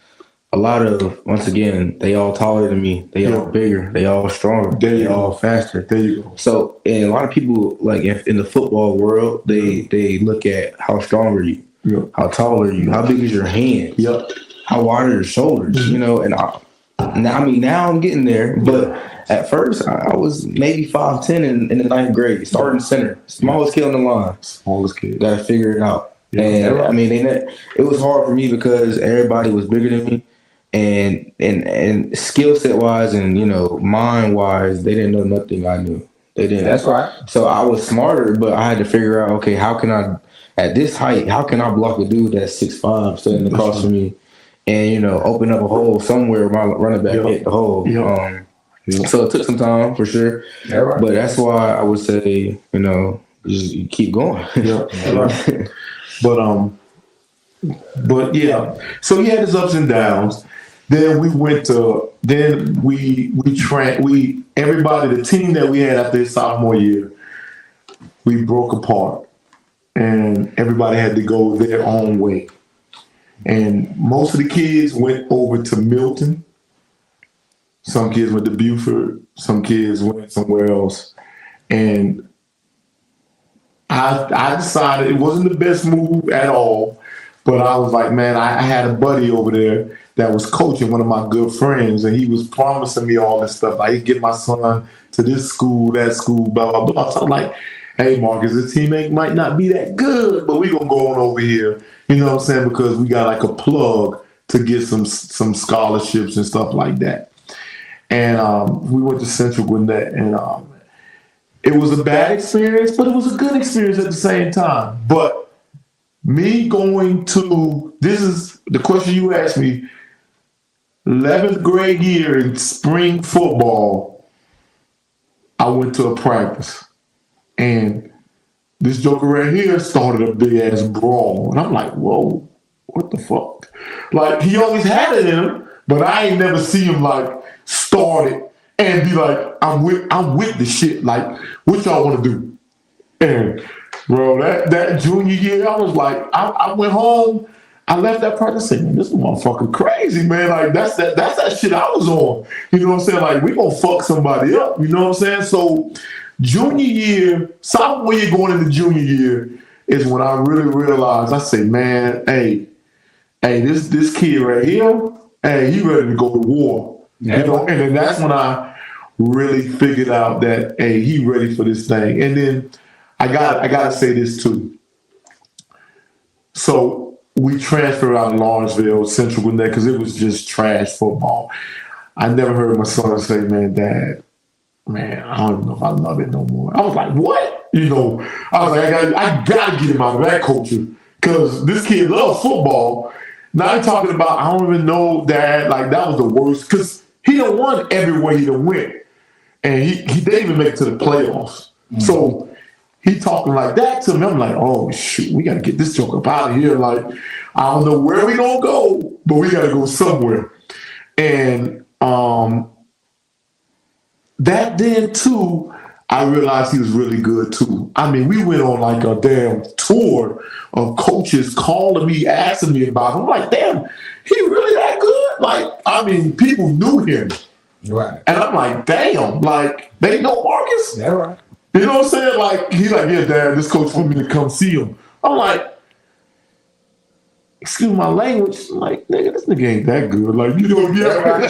a lot of, once again, they all taller than me. They all bigger. They all stronger. They all faster. There you go. So, and a lot of people, like in the football world, they look at how strong are you? Yep. How tall are you? How big is your hands? Yep. How wide are your shoulders? And now I'm getting there, but at first I was maybe 5'10" in the 9th grade, starting center, smallest kid on the line. Smallest kid. Got to figure it out. Yeah. And it was hard for me because everybody was bigger than me, and skill set wise and mind wise, they didn't know nothing I knew. They didn't. That's right. So I was smarter, but I had to figure out, okay, how can I, at this height, how can I block a dude that's 6'5" standing across from me? And, open up a hole somewhere where my running back hit the hole. So it took some time for sure. But that's why I would say, just keep going. But yeah. So he had his ups and downs. Then we went to everybody, the team that we had after his sophomore year, we broke apart, and everybody had to go their own way. And most of the kids went over to Milton. Some kids went to Buford. Some kids went somewhere else. And I decided it wasn't the best move at all, but I was like, man, I had a buddy over there that was coaching, one of my good friends, and he was promising me all this stuff. Like, he'd get my son to this school, that school, blah, blah, blah. So I'm like, hey, Marcus, this teammate might not be that good, but we gonna go on over here. You know what I'm saying? Because we got like a plug to get some scholarships and stuff like that. And we went to Central Gwinnett, and it was a bad experience, but it was a good experience at the same time. But me going to, this is the question you asked me, 11th grade year in spring football, I went to a practice. And this joker right here started a big ass brawl. And I'm like, whoa, what the fuck? Like, he always had it in him, but I ain't never see him like start it and be like, I'm with the shit. Like, what y'all want to do? And bro, that junior year, I was like, I went home, I left that practice saying, man, this motherfucker crazy, man. Like, that's that shit I was on. You know what I'm saying? Like, we gonna fuck somebody up. You know what I'm saying? So junior year, sophomore year going into junior year is when I really realized, I say, man, hey, this kid right here, hey, he ready to go to war. Yeah. You know, and then that's when I really figured out that, hey, he ready for this thing. And then I gotta say this too. So we transferred out of Lawrenceville, Central Gwinnett, because it was just trash football. I never heard my son say, man, Dad, man, I don't even know if I love it no more. I was like, what? You know, I was like, I gotta get him out of that culture, because this kid loves football. Now I'm talking about, I don't even know, Dad, like, that was the worst, because he done won everywhere he done went. And he didn't even make it to the playoffs. Mm-hmm. So he talking like that to me. I'm like, oh, shoot, we got to get this joke up out of here. Like, I don't know where we going to go, but we got to go somewhere. And that then, too, I realized he was really good, too. I mean, we went on like a damn tour of coaches calling me, asking me about him. I'm like, damn, he really that good? Like, I mean, people knew him. Right. And I'm like, damn, like, they know Marcus? Yeah, right. You know what I'm saying? Like, he's like, yeah, Dad, this coach want me to come see him. I'm like, excuse my language. I'm like, nigga, this nigga ain't that good. Like, you know, yeah.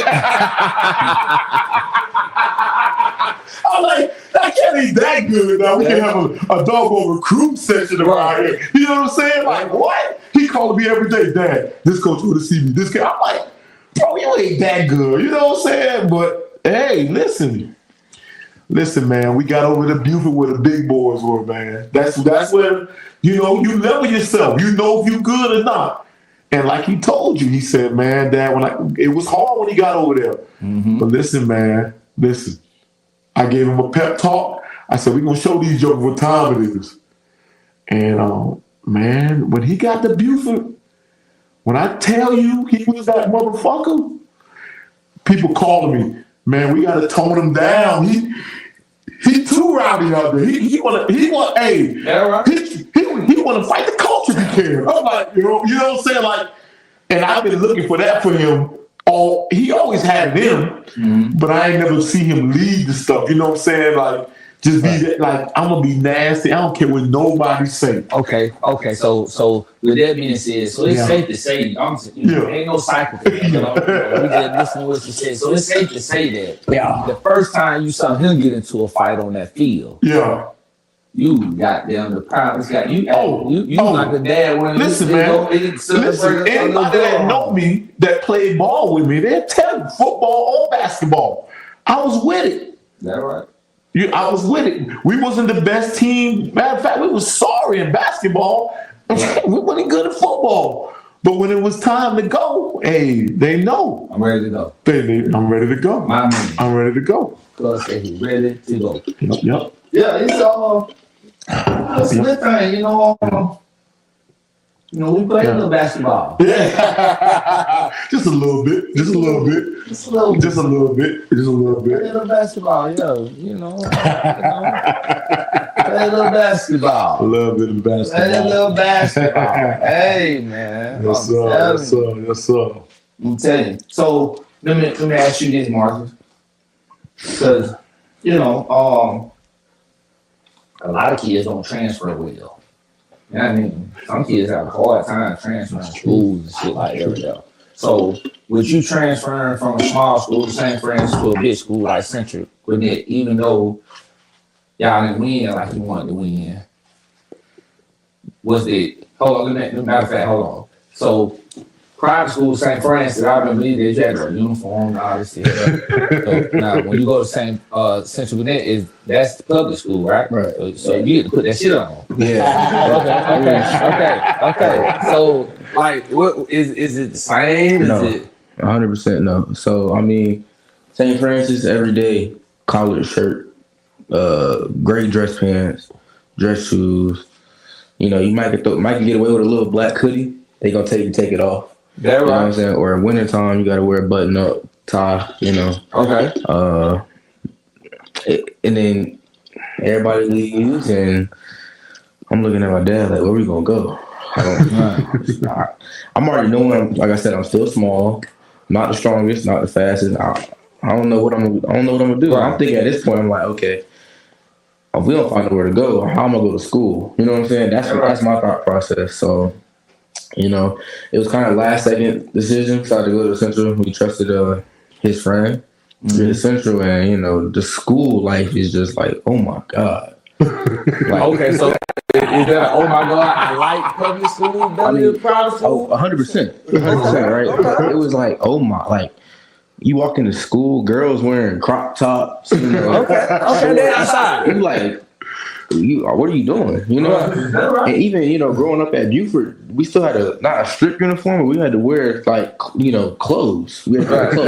I'm like, that cat ain't that good. Now we can have a doggone recruit session around here. You know what I'm saying? Like, what? He calling me every day, Dad, this coach want to see me. This guy. I'm like, bro, you ain't that good. You know what I'm saying? But, hey, listen, man, we got over to Buford where the big boys were, man. That's where, you know, you level yourself. You know if you good or not. And like he told you, he said, man, Dad, it was hard when he got over there. Mm-hmm. But listen, man, listen. I gave him a pep talk. I said, we're going to show these jokers what time it is. And, man, when he got to Buford, when I tell you he was that motherfucker, people calling me, man, we got to tone him down. He too rowdy out there. He want to fight the culture if he can. I'm like, you know what I'm saying? Like, and I've been looking for that for him. He always had it in him, but I ain't never seen him lead the stuff. You know what I'm saying? Like, just be that, like, I'm gonna be nasty. I don't care what nobody say. Okay. So with that being said, so it's safe to say, ain't no cycle. We just listen to what you said. So it's safe to say that the first time you saw him get into a fight on that field, you got them the problems. Got you. You like a dad when listen, man. Listen, anybody that know me that played ball with me, they'll tell you football or basketball. I was with it. Is that right? I was with it. We wasn't the best team. Matter of fact, we was sorry in basketball. We wasn't good at football. But when it was time to go, hey, they know. I'm ready to go. I'm ready to go. I'm ready to go. God said he's ready to go. Yep. Yeah, it's a good thing, you know. You know, we played a little basketball. Yeah. Just a little bit. Just a little bit. Just a little bit. Just a little bit. Just a little Play a bit. little basketball, yo. You know. Play a little basketball. A little bit of Play a basketball. little basketball. Hey, man. Yes, sir. Yes, sir. Yes, sir. I'm telling you. So let me ask you this, Marcus. Because, you know, a lot of kids don't transfer well. You know what I mean? Some kids have a hard time transferring schools and shit like that. So with you transferring from a small school, same friends, to a big school like Central, Gwinnett, even though y'all didn't win like you wanted to win, was it, matter of fact, hold on. So private school, St. Francis, I remember they had a uniform and all this shit. So now, when you go to St. Central Gwinnett, that's the public school, right? Right. So you get to put that shit on. Yeah. Okay. So, like, what is it the same? Is No. it 100% no. So I mean, St. Francis every day, collared shirt, gray dress pants, dress shoes. You know, you might get away with a little black hoodie. They gonna tell you to take it off. that You know what I'm right? saying? Or in wintertime, you gotta wear a button up tie. You know. Okay. And then everybody leaves, and I'm looking at my dad like, where we gonna go? I'm already knowing. Like I said, I'm still small, not the strongest, not the fastest. I don't know what I'm gonna do. I'm thinking at this point, I'm like, okay, if we don't find nowhere to go, how am I gonna go to school? You know what I'm saying? That's my thought process. So, you know, it was kind of last second decision. Decided to go to Central. We trusted his friend to Central, and you know, the school life is just like, oh my god. Like, Okay, so is that oh my god, I like public school better than private school? 100%, 100%, right? It was like, oh my, like you walk into school, girls wearing crop tops. You know, Okay, they outside. You like, what are you doing? You know, and even growing up at Buford, we still had not a strict uniform, but we had to wear like clothes. We had to wear clothes.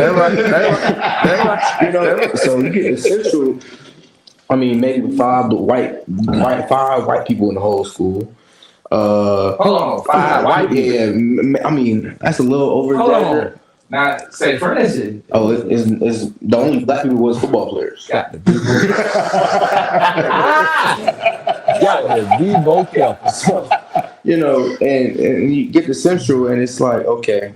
You know, so you get essential. I mean, maybe five white people in the whole school. Hold on, 5 white people. Yeah, I mean that's a little over Hold exaggerated. on. Now, say for instance, Oh, it's the only black people was football players. got to be both careful. You know, and you get to Central, and it's like, okay,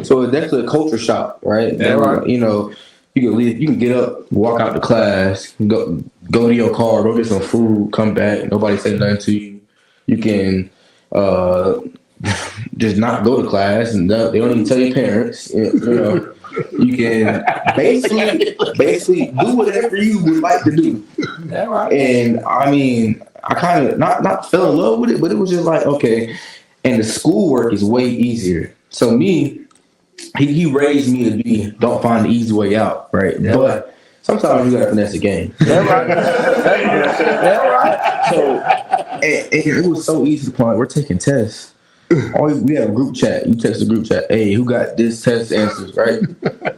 so it's definitely a culture shock, right? Yeah, right. You know, you can leave, you can get up, walk out to class, go to your car, go get some food, come back, nobody say nothing to you. You can just not go to class, and they don't even tell your parents. You know, you can basically do whatever you would like to do. Yeah, right. And I mean, I kind of not fell in love with it, but it was just like, okay. And the schoolwork is way easier. So me, he raised me to be don't find the easy way out, right? Yeah. But sometimes you gotta finesse the game. Yeah, right. Yeah, right. So and it was so easy to point. We're taking tests. We have a group chat. You text the group chat, hey, who got this test answers, right?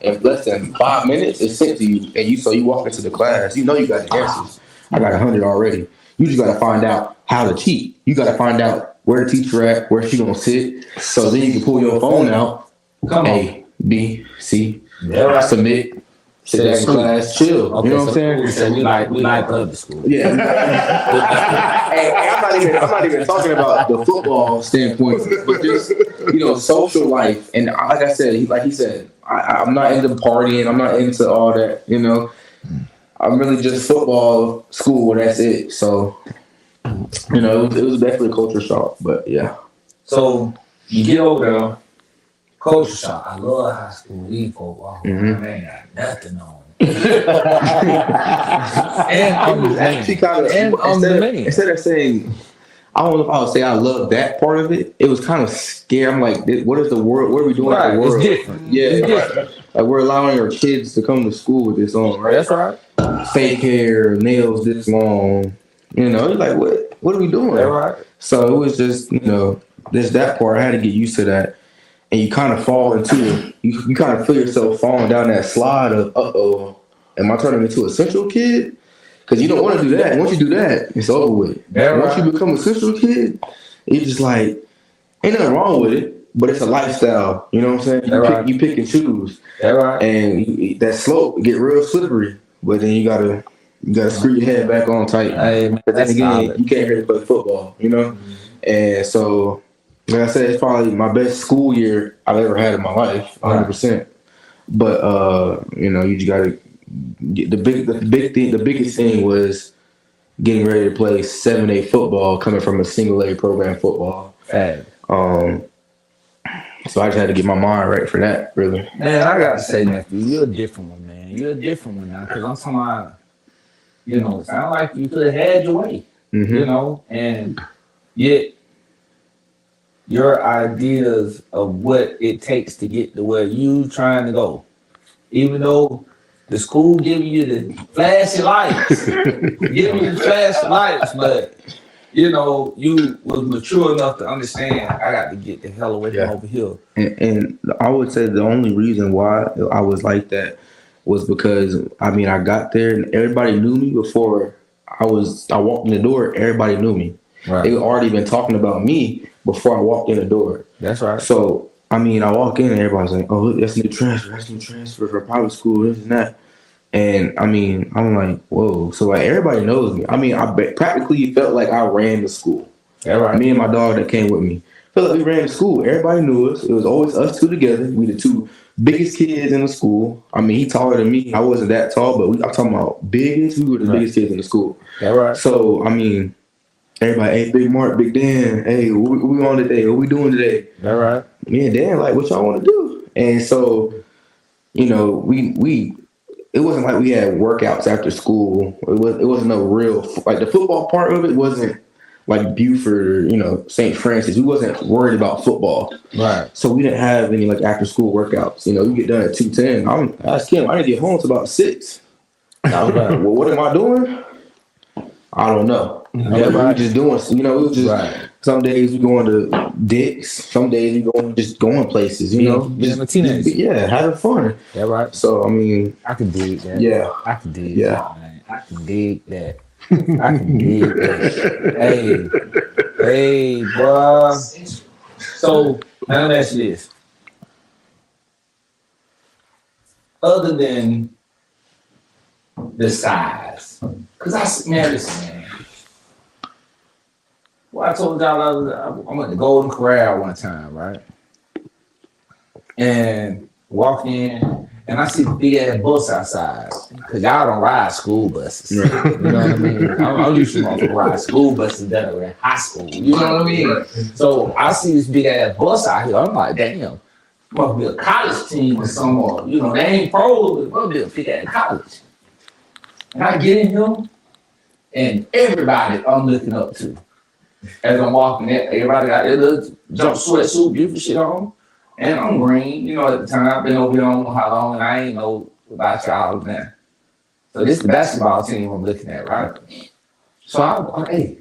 In less than 5 minutes, it's sent to you. And you walk into the class, you know you got the answers. I got 100 already. You just gotta find out how to cheat. You gotta find out where the teacher at, where she gonna sit. So then you can pull your phone out. Come on. A, B, C, Yeah, right. submit, sit back in class, chill. Okay, You know what I'm saying? So we like public school. Yeah. And I'm not even talking about the football standpoint, but just social life. And like I said, he said, I'm not into partying. I'm not into all that. You know, I'm really just football, school. That's it. So, it was definitely a culture shock. But yeah. So you get over there, culture shock. I love high school. These football. Mhm. They ain't got nothing on. And I'm the actually man. kind of And I'm the man. instead of saying, I don't know if I would say I love that part of it. It was kind of scary. I'm like, what is the world? What are we doing Right, in the world? it's different. Yeah, It's right. different. Like we're allowing our kids to come to school with this on, right? That's right. Fake hair, nails this long. It's like, what are we doing? That's right. So it was just, there's that part. I had to get used to that. And you kind of fall into it. You kind of feel yourself falling down that slide of, uh-oh, am I turning into a central kid? Because you don't want to do that. Once you do that, it's over with. Yeah, Once right. you become a central kid, it's just like, Ain't nothing wrong with it, but it's a lifestyle. You know what I'm saying? You pick and choose, and that slope get real slippery. But then you gotta screw your head back on tight. Hey, man, But then that's again, solid. you can't really play football. You know, and so like I said, it's probably my best school year I've ever had in my life, 100%. But you know, you just gotta get the biggest thing was getting ready to play 7A football, coming from a single A program football. Hey. So I just had to get my mind right for that, really. Man, I gotta say, nephew, you're a different one, man. You're a different one now, because I'm talking about, you know, it sounds like you could have had your way, you know, and yet your ideas of what it takes to get to where you trying to go, even though the school giving you the flashy lights, but you know, you was mature enough to understand I got to get the hell away from over here. And I would say the only reason why I was like that was because I mean I got there and everybody knew me before I walked in the door. Everybody knew me. Right. They had already been talking about me before I walked in the door. That's right. So I mean I walk in and everybody's like, oh look, that's new transfer for private school, this and that. And I mean, I'm like, whoa. So like everybody knows me. I mean, practically felt like I ran the school. Yeah, right. Me and my dog that came with me felt like we ran the school. Everybody knew us. It was always us two together. We the two biggest kids in the school. I mean, he taller than me. I wasn't that tall, but I'm talking about biggest. We were the biggest kids in the school. Yeah, right. So I mean, everybody, hey, Big Mark, Big Dan, hey, what we on today? What we doing today? Yeah, right. Me and Dan like, what y'all want to do? And so, you know, we. It wasn't like we had workouts after school. It wasn't no real, like the football part of it wasn't like Buford or, you know, St. Francis. We wasn't worried about football. Right. So we didn't have any like after school workouts. You know, you get done at 2:10. I asked him, I didn't get home until about 6. I was like, well, what am I doing? I don't know. Yeah, we were just doing, you know, it was just some days we going to Dick's, some days we going places, you know. Having fun. Yeah, right. So I mean, I can dig that. Yeah. I can dig that, man. I can dig that. I can dig that. Hey, bro. So now let me ask you this. Other than the size, because listen, man. Well, I told y'all I went to Golden Corral one time, right? And walk in, and I see the big ass bus outside. Because y'all don't ride school buses. Right. You know what I mean? I'm used to ride school buses that are in high school. You know what I mean? So I see this big ass bus out here. I'm like, damn, must be a college team or somewhere. You know, they ain't pros, but must be a big ass college. And I get in here, and everybody I'm looking up to. As I'm walking in, everybody got their little jump sweatsuit, beautiful shit on. And I'm green. You know, at the time, I've been over here, I don't know how long, and I ain't know about y'all now. So this is the basketball team I'm looking at, right? So I'm like, hey,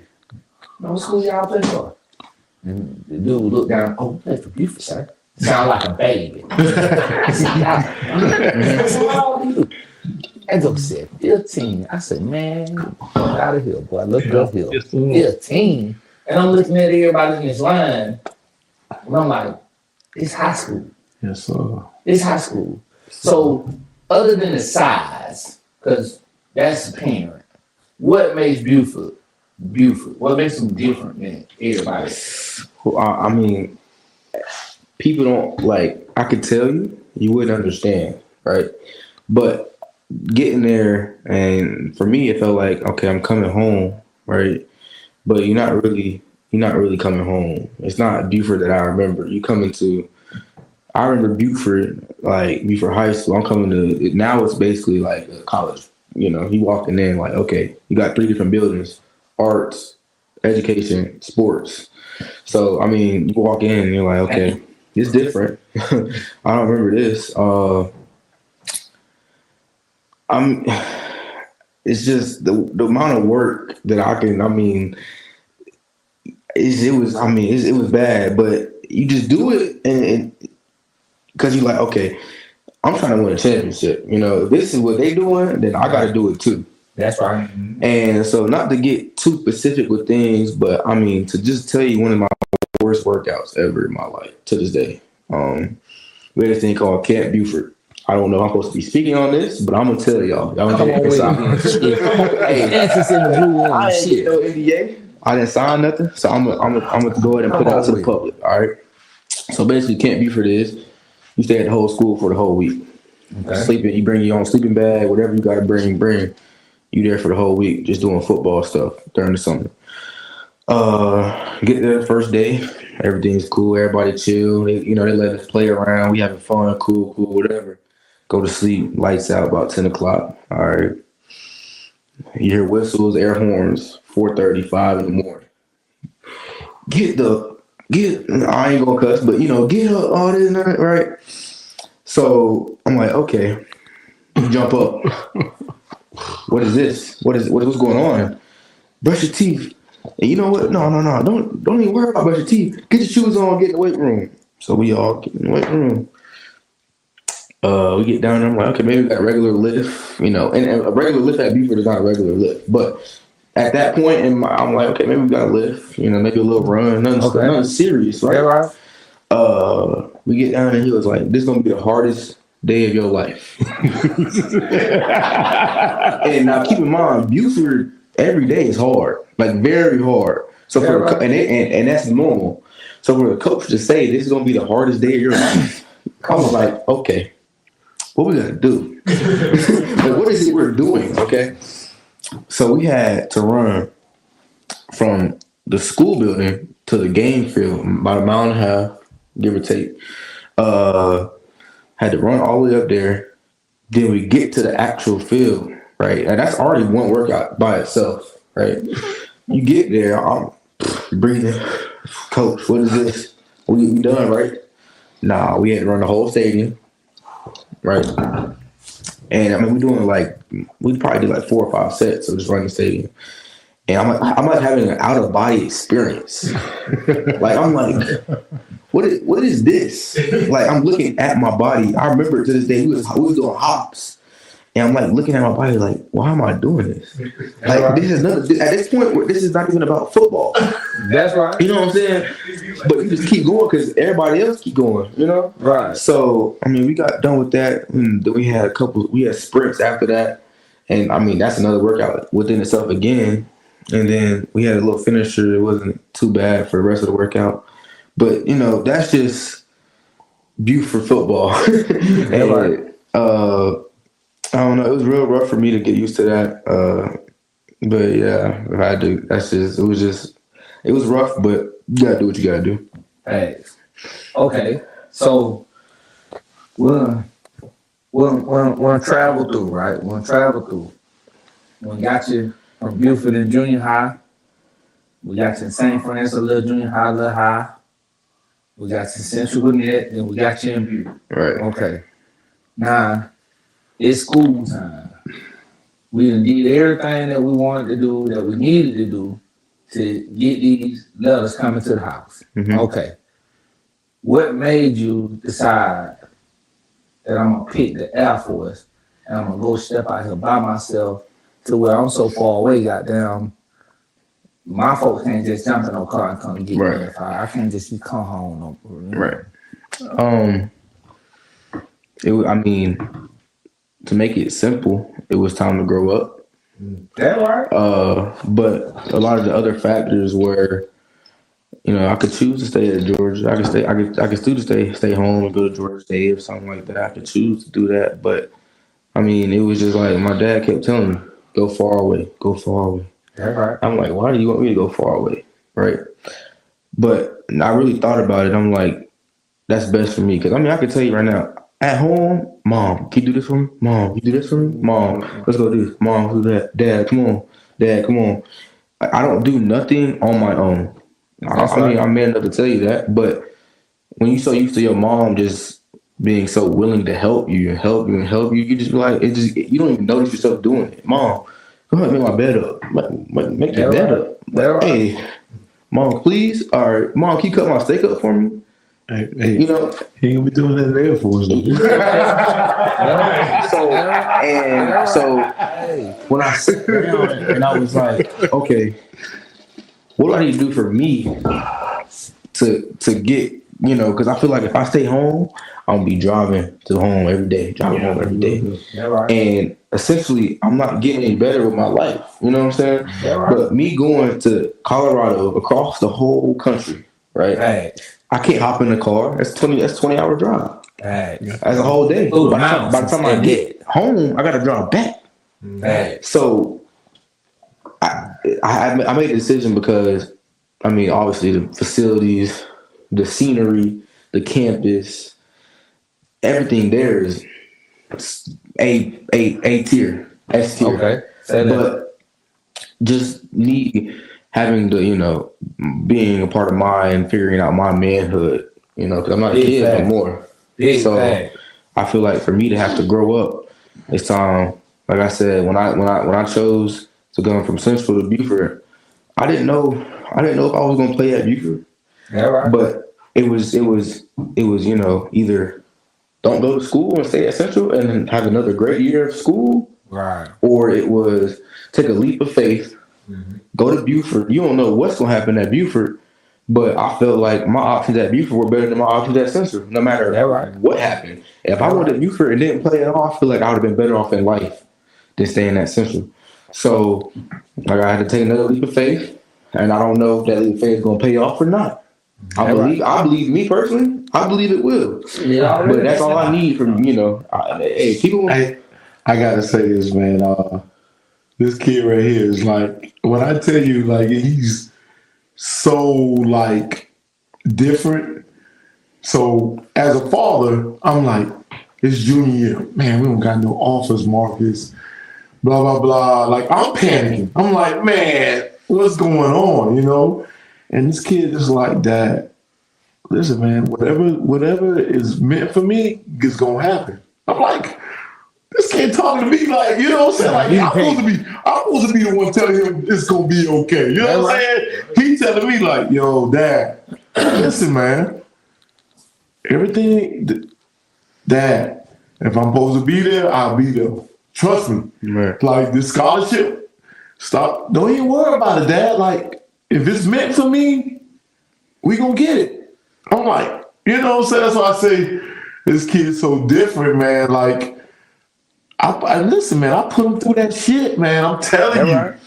what school y'all play for? And the dude looked down, oh, play for Buford, sir. Sound like a baby. I said, how old are you? And look said, 15. I said, man, get out of here, boy. Look up here. 15. And I'm looking at everybody in this line, and I'm like, it's high school. Yes, sir. It's high school. So, other than the size, because that's apparent, what makes Buford? What makes them different than everybody? Well, I mean, people don't like. I could tell you wouldn't understand, right? But getting there, and for me, it felt like, okay, I'm coming home, right? But you're not really coming home. It's not Buford that I remember. I remember Buford, like Buford High School. I'm coming to, now it's basically like a college. You know, you walking in like, okay, you got 3 different buildings: arts, education, sports. So, I mean, you walk in and you're like, okay, it's different. I don't remember this. It's just the amount of work that it was bad, but you just do it and because you're like, okay, I'm trying to win a championship. You know, if this is what they doing, then I got to do it too. That's right. And so, not to get too specific with things, but I mean, to just tell you one of my worst workouts ever in my life to this day. We had this thing called Camp Buford. I don't know if I'm supposed to be speaking on this, but I'm gonna tell y'all. Y'all Come on with it. Hey, answers in the blue room. I ain't get no NDA. I didn't sign nothing, so I'm gonna go ahead and put it out to the public. All right. So basically, Camp Buford is you stay at the whole school for the whole week. Okay. Sleeping, you bring your own sleeping bag, whatever you got to bring. You there for the whole week, just doing football stuff during the summer. Get there the first day, everything's cool, everybody chill. They let us play around. We having fun, cool, whatever. Go to sleep, lights out about 10 o'clock. All right. You hear whistles, air horns, 4:30, 5 in the morning. I ain't gonna cuss, but get up, all this and that, right? So I'm like, okay, jump up. What is this? What's going on? Brush your teeth. And you know what? No. Don't even worry about brush your teeth. Get your shoes on, get in the weight room. So we all get in the weight room. We get down there. I'm like, okay, maybe we got a regular lift, and a regular lift at Buford is not a regular lift. But at that point, I'm like, okay, maybe we got a lift, maybe a little run, nothing serious, right? Yeah, right. We get down and he was like, this is gonna be the hardest day of your life. And now keep in mind, Buford every day is hard, like very hard. So and that's normal. So for the coach to say this is gonna be the hardest day of your life, I was like, okay, what we gonna do? Like, what is it we're doing? Okay. So we had to run from the school building to the game field, about a mile and a half, give or take. Had to run all the way up there. Then we get to the actual field, right? And that's already one workout by itself, right? You get there, I'm breathing. Coach, what is this? We done, right? Nah, we had to run the whole stadium, right? And I mean, we probably did like 4 or 5 sets of just running the stadium. And I'm like having an out of body experience. Like I'm like, what is this? Like I'm looking at my body. I remember to this day we was doing hops, and I'm like looking at my body like, why am I doing this? Like this is at this point this is not even about football. That's right. You know what I'm saying? But you just keep going because everybody else keep going. Right. So I mean, we got done with that, and then we had sprints after that, and I mean that's another workout within itself again. And then we had a little finisher. It wasn't too bad for the rest of the workout. But, that's just Buford football. And, I don't know. It was real rough for me to get used to that. But, yeah, if I do. It was rough, but you got to do what you got to do. Hey. Okay. So, we'll travel through, right? We got you from Buford in junior high. We got you in St. Francis, a little junior high, a little high. We got you in Central Gwinnett, then we got you in Buford. Right. Okay. Now, it's school time. We done did everything that we wanted to do, that we needed to do to get these letters coming to the house. Mm-hmm. Okay. What made you decide that I'm going to pick the Air Force and I'm going to go step out here by myself to where I'm so far away, goddamn, my folks can't just jump in no car and come get me if I can't just come home. No, right. I mean, to make it simple, it was time to grow up. That right. But a lot of the other factors were, I could choose to stay at Georgia. I could still stay home and go to Georgia State or something like that. I could choose to do that, but I mean, it was just like my dad kept telling me, go far away. That's right. I'm like, why do you want me to go far away? Right. But I really thought about it. I'm like, that's best for me. Because, I mean, I can tell you right now, at home, Mom, can you do this for me? Mom, you do this for me? Mom, let's go do this. Mom, do that. Dad, come on. Dad, come on. I don't do nothing on my own. I mean, I'm man enough to tell you that. But when you're so used to your mom just being so willing to help you, you just be like, you don't even notice yourself doing it. Mom, go ahead, make my bed up. Make your bed up. Like, hey, Mom, please. All right, Mom, can you cut my steak up for me? Hey, he ain't gonna be doing that in the Air Force. So when I sat down and I was like, okay, what do I need to do for me to get, you know, because I feel like if I stay home, I'm gonna be driving home every day. Yeah, right. And essentially, I'm not getting any better with my life. You know what I'm saying? Yeah, right. But me going to Colorado across the whole country, right? Hey, I can't hop in the car. That's 20-hour drive. hey, That's a whole day. Through the By the time I mountains, get home, I gotta drive back. hey. So I made a decision because, I mean, obviously the facilities, the scenery, the campus, everything there is A tier, S tier. Okay. Say that. But just me having to, you know, being a part of mine, figuring out my manhood, you know, because I'm not a kid anymore. So I feel like for me to have to grow up, it's time. Like I said, when I chose to go from Central to Buford, I didn't know if I was gonna play at Buford. Yeah, right. But it was you know, either don't go to school and stay at Central and have another great year of school, Right. or it was take a leap of faith, go to Buford. You don't know what's gonna happen at Buford, but I felt like my options at Buford were better than my options at Central, no matter what happened. If I went to Buford and didn't play at all, I feel like I would have been better off in life than staying at Central. So, like, I had to take another leap of faith, and I don't know if that leap of faith is gonna pay off or not. I believe me personally, I believe it will. Yeah, but that's all I need from, you know. Hey, people. I gotta say this, man. This kid right here is like, when I tell you, like, he's so like different. So as a father, I'm like, it's junior year, man. We don't got no offers, Marcus. Blah blah blah. Like, I'm panicking. I'm like, man, what's going on? You know. And this kid is like, Dad, listen, man, whatever is meant for me is gonna happen. I'm like, this kid talking to me like, you know what I'm saying? Like, I'm supposed to be the one telling him it's gonna be okay. You know what I'm saying? He telling me like, yo, Dad, listen, man, everything, Dad, if I'm supposed to be there, I'll be there. Trust me. Right. Like, this scholarship, stop. Don't even worry about it, Dad. Like, if it's meant for me, we gonna get it. I'm like, you know what I'm saying? That's why I say this kid is so different, man. Like, I listen, man, I put him through that shit, man. I'm telling you. Right.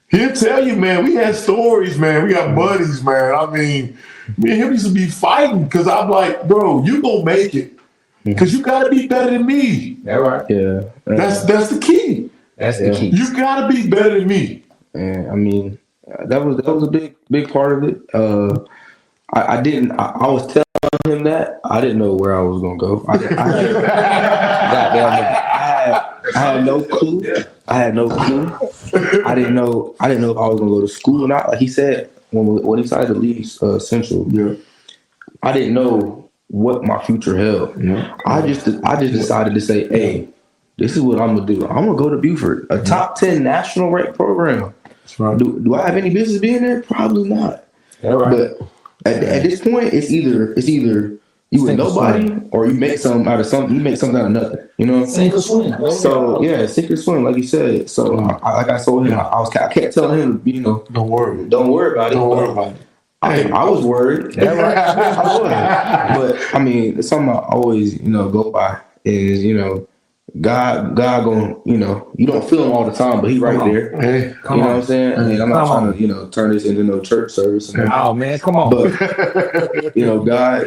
He'll tell you, man, we had stories, man. We got buddies, man. I mean, me and him used to be fighting because I'm like, bro, you gonna make it. Because you gotta be better than me. That right. Yeah. That's the key. That's the key. You gotta be better than me. And I mean, that was a big part of it. I was telling him that I didn't know where I was gonna go. I had no clue. I had no clue. I didn't know if I was gonna go to school or not. Like he said, when he decided to leave Central, I didn't know what my future held. I just decided to say, hey, this is what I'm gonna do. I'm gonna go to Buford, a top 10 national ranked program. That's right. Do I have any business being there? Probably not. Right. But at this point, it's either you with nobody or you make something out of something. You make something out of nothing. You know what I'm saying? Sink or swim. So yeah, sink or swim, like you said. So like I told him, I kept telling him, you know, don't worry about it. I was worried. Yeah, right. I was. But I mean, something I always, you know, go by is, you know, God going, you know, you don't feel him all the time, but he right there. Hey, you know what I'm saying? I mean, I'm not trying to, you know, turn this into no church service. Oh man, come on. But you know, God,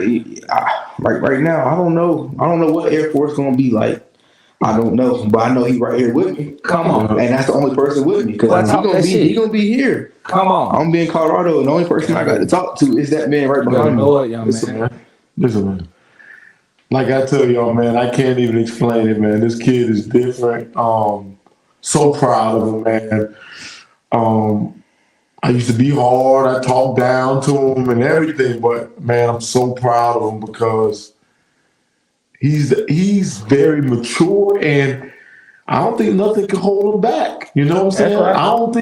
right now, I don't know what Air Force gonna be like. I don't know, but I know he right here with me. Come on, and that's the only person with me because he gonna be here. Come on, I'm being Colorado, and the only person I got to talk to is that man right behind me. Listen, man. Like I tell y'all, man, I can't even explain it, man. This kid is different. So proud of him, man. I used to be hard. I talked down to him and everything, but man, I'm so proud of him because he's very mature, and I don't think nothing can hold him back. You know what I'm saying? Right. I don't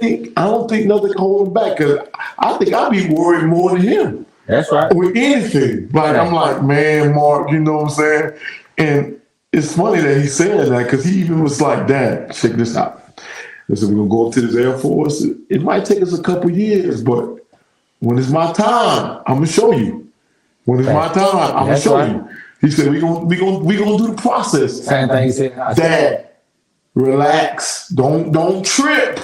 think nothing can hold him back because I think I'd be worried more than him. That's right. With anything. Like, I'm like, man, Mark, you know what I'm saying? And it's funny that he's saying that because he even was like, Dad, check this out. Listen, we're going to go up to this Air Force. It might take us a couple years, but when it's my time, I'm going to show you. When it's my time, I'm gonna That's show right. you. He said, we gonna do the process. Same thing he said. Dad, relax. Don't trip.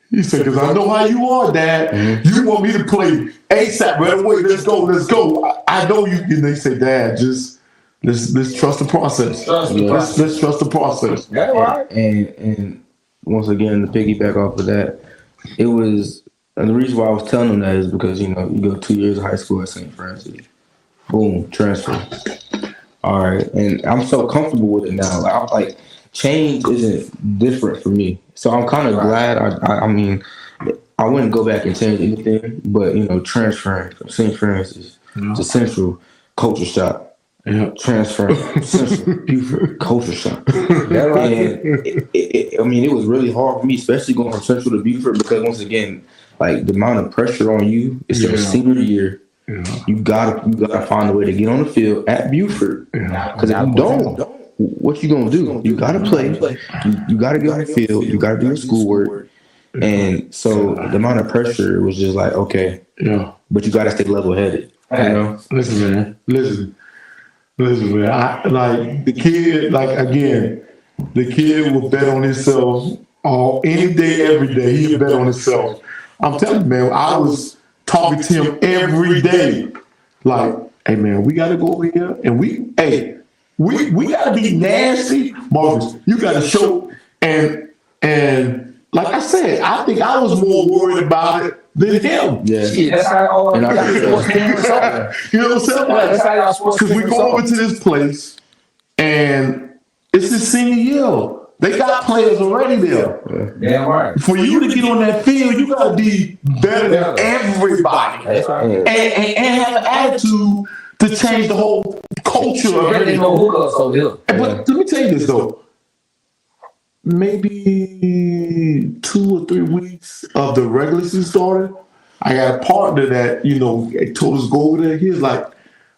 He said, because I know how you are, Dad. You want me to play ASAP right away. Let's go. I know you. And they say, Dad, just let's trust the process. Let's trust the process. That's right. And once again, to piggyback off of that, it was, and the reason why I was telling them that is because, you know, you go 2 years of high school at St. Francis, boom, transfer. All right, and I'm so comfortable with it now. Like, I'm like, change isn't different for me, so I'm kind of glad. I mean, I wouldn't go back and change anything, but you know, transferring from St. Francis to Central, culture shock. Yeah. Transferring from Central, Buford, culture shock. That's right. And I mean, it was really hard for me, especially going from Central to Buford, because once again, like the amount of pressure on you is your senior year. Yeah. You gotta find a way to get on the field at Buford. Because if you don't, what you gonna do? You gotta play. You gotta get on the field. You gotta do your schoolwork. And so the amount of pressure was just like, okay, but you gotta stay level headed. You know? Listen, man. I, like the kid, like again, the kid will bet on himself any day, every day. He'll bet on himself. I'm telling you, man, I was talking to him every day. Like, hey man, we gotta go over here and we gotta be nasty. Marcus, you gotta show and like I said, I think I was more worried about it than him. Yeah, that's how you know what I'm saying? That's how y'all supposed to. Because we go over to this place and it's his senior year. They got players already there. Damn right. For you to get on that field, you gotta be better than everybody. That's right. And have an attitude to change the whole culture of everything. But let me tell you this though. Maybe 2 or 3 weeks of the regular season started, I got a partner that, you know, told us to go over there. He was like,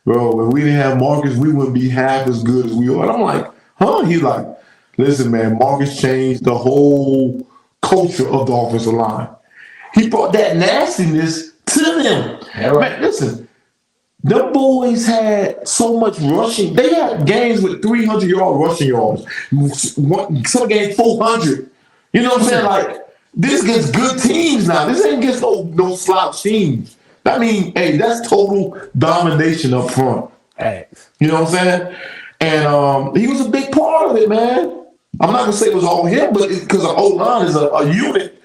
bro, if we didn't have Marcus, we wouldn't be half as good as we are. And I'm like, huh? He's like, listen, man, Marcus changed the whole culture of the offensive line. He brought that nastiness to them. Man, listen, them boys had so much rushing. They had games with 300-yard rushing yards. Some games 400. You know what I'm saying? Like, this gets good teams now. This ain't against no slouch teams. I mean, hey, that's total domination up front. You know what I'm saying? And he was a big part of it, man. I'm not gonna say it was all him, but because the O-line is a unit.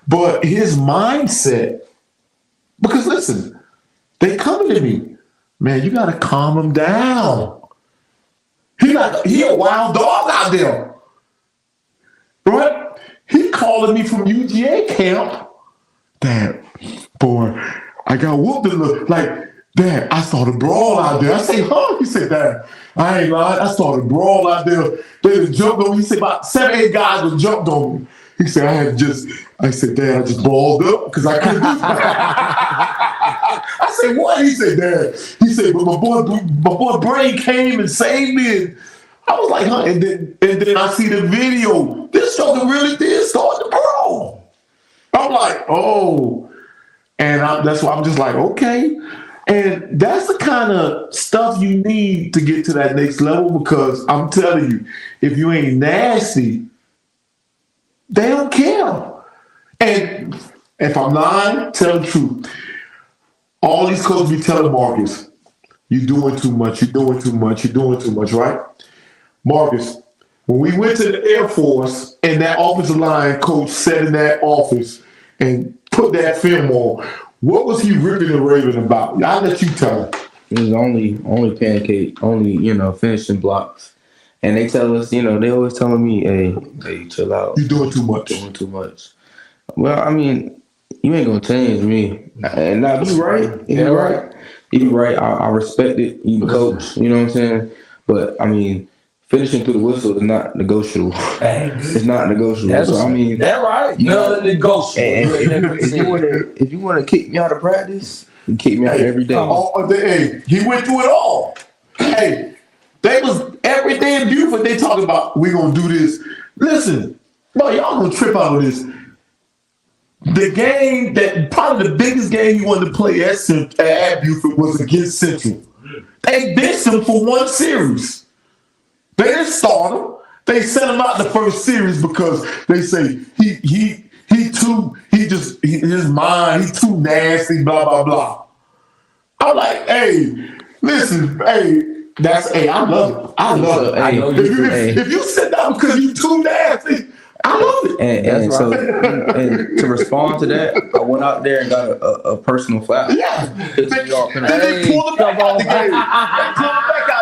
But his mindset, because listen, they coming to me. Man, you gotta calm him down. He a wild dog out there. Right? He calling me from UGA camp. Dad, boy, I got whooped in the, like, Dad, I saw the brawl out there. I say, huh? He said, Dad, I ain't lying. I saw the brawl out there. They jumped on me. He said about 7, 8 guys that jumped on me. He said, I said, Dad, I just balled up because I couldn't do that. I said, what? He said, Dad. He said, but my boy Brain came and saved me. And I was like, huh? And then I see the video. This shoulder really did start to brawl. I'm like, oh. And that's why I'm just like, okay. And that's the kind of stuff you need to get to that next level, because I'm telling you, if you ain't nasty, they don't care. And if I'm lying, tell the truth. All these coaches be telling Marcus, you're doing too much, right? Marcus, when we went to the Air Force and that offensive line coach sat in that office and put that film on, what was he ripping and raving about? I'll let you tell him. It was only pancake, finishing blocks. And they tell us, they always telling me, hey, chill out. You're doing too much. Well, I mean, you ain't gonna change me. And now if you right, I respect it. You coach, you know what I'm saying? But I mean, finishing through the whistle is not negotiable. It's not negotiable. That's right. No negotiable. If you wanna kick me out of practice, you kick me out every day. Hey, he went through it all. Hey, they was every day in Buford. They talking about we gonna do this. Listen, bro, y'all gonna trip out of this. the game that probably the biggest game he wanted to play at Buford was against Central. They benched him for one series. They didn't start him. They sent him out the first series because they say his mind, he's too nasty, blah, blah, blah. I'm like, hey, listen, I love it. I love it. If you sit down because you too nasty, I love it. And so and to respond to that, I went out there and got a personal foul. Yeah. Then they pulled him back out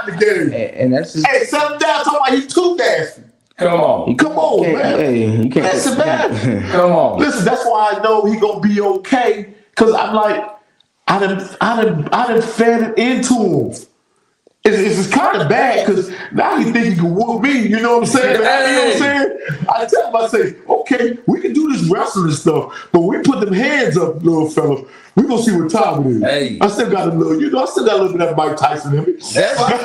the game. And that's just, hey, set him down talking about he's too nasty. Come on, man. Hey, you can't. Listen, man. Come on. Listen, that's why I know he gonna be okay. Cause I'm like, I done fed it into him. It's kind of bad because now he think he can whoop me. You know what I'm saying? You know what I'm saying? I tell him, I say, okay, we can do this wrestling stuff, but we put them hands up, little fella. We gonna see what time it is. Hey. I still got a little, I still got a little bit of Mike Tyson in me. That's right.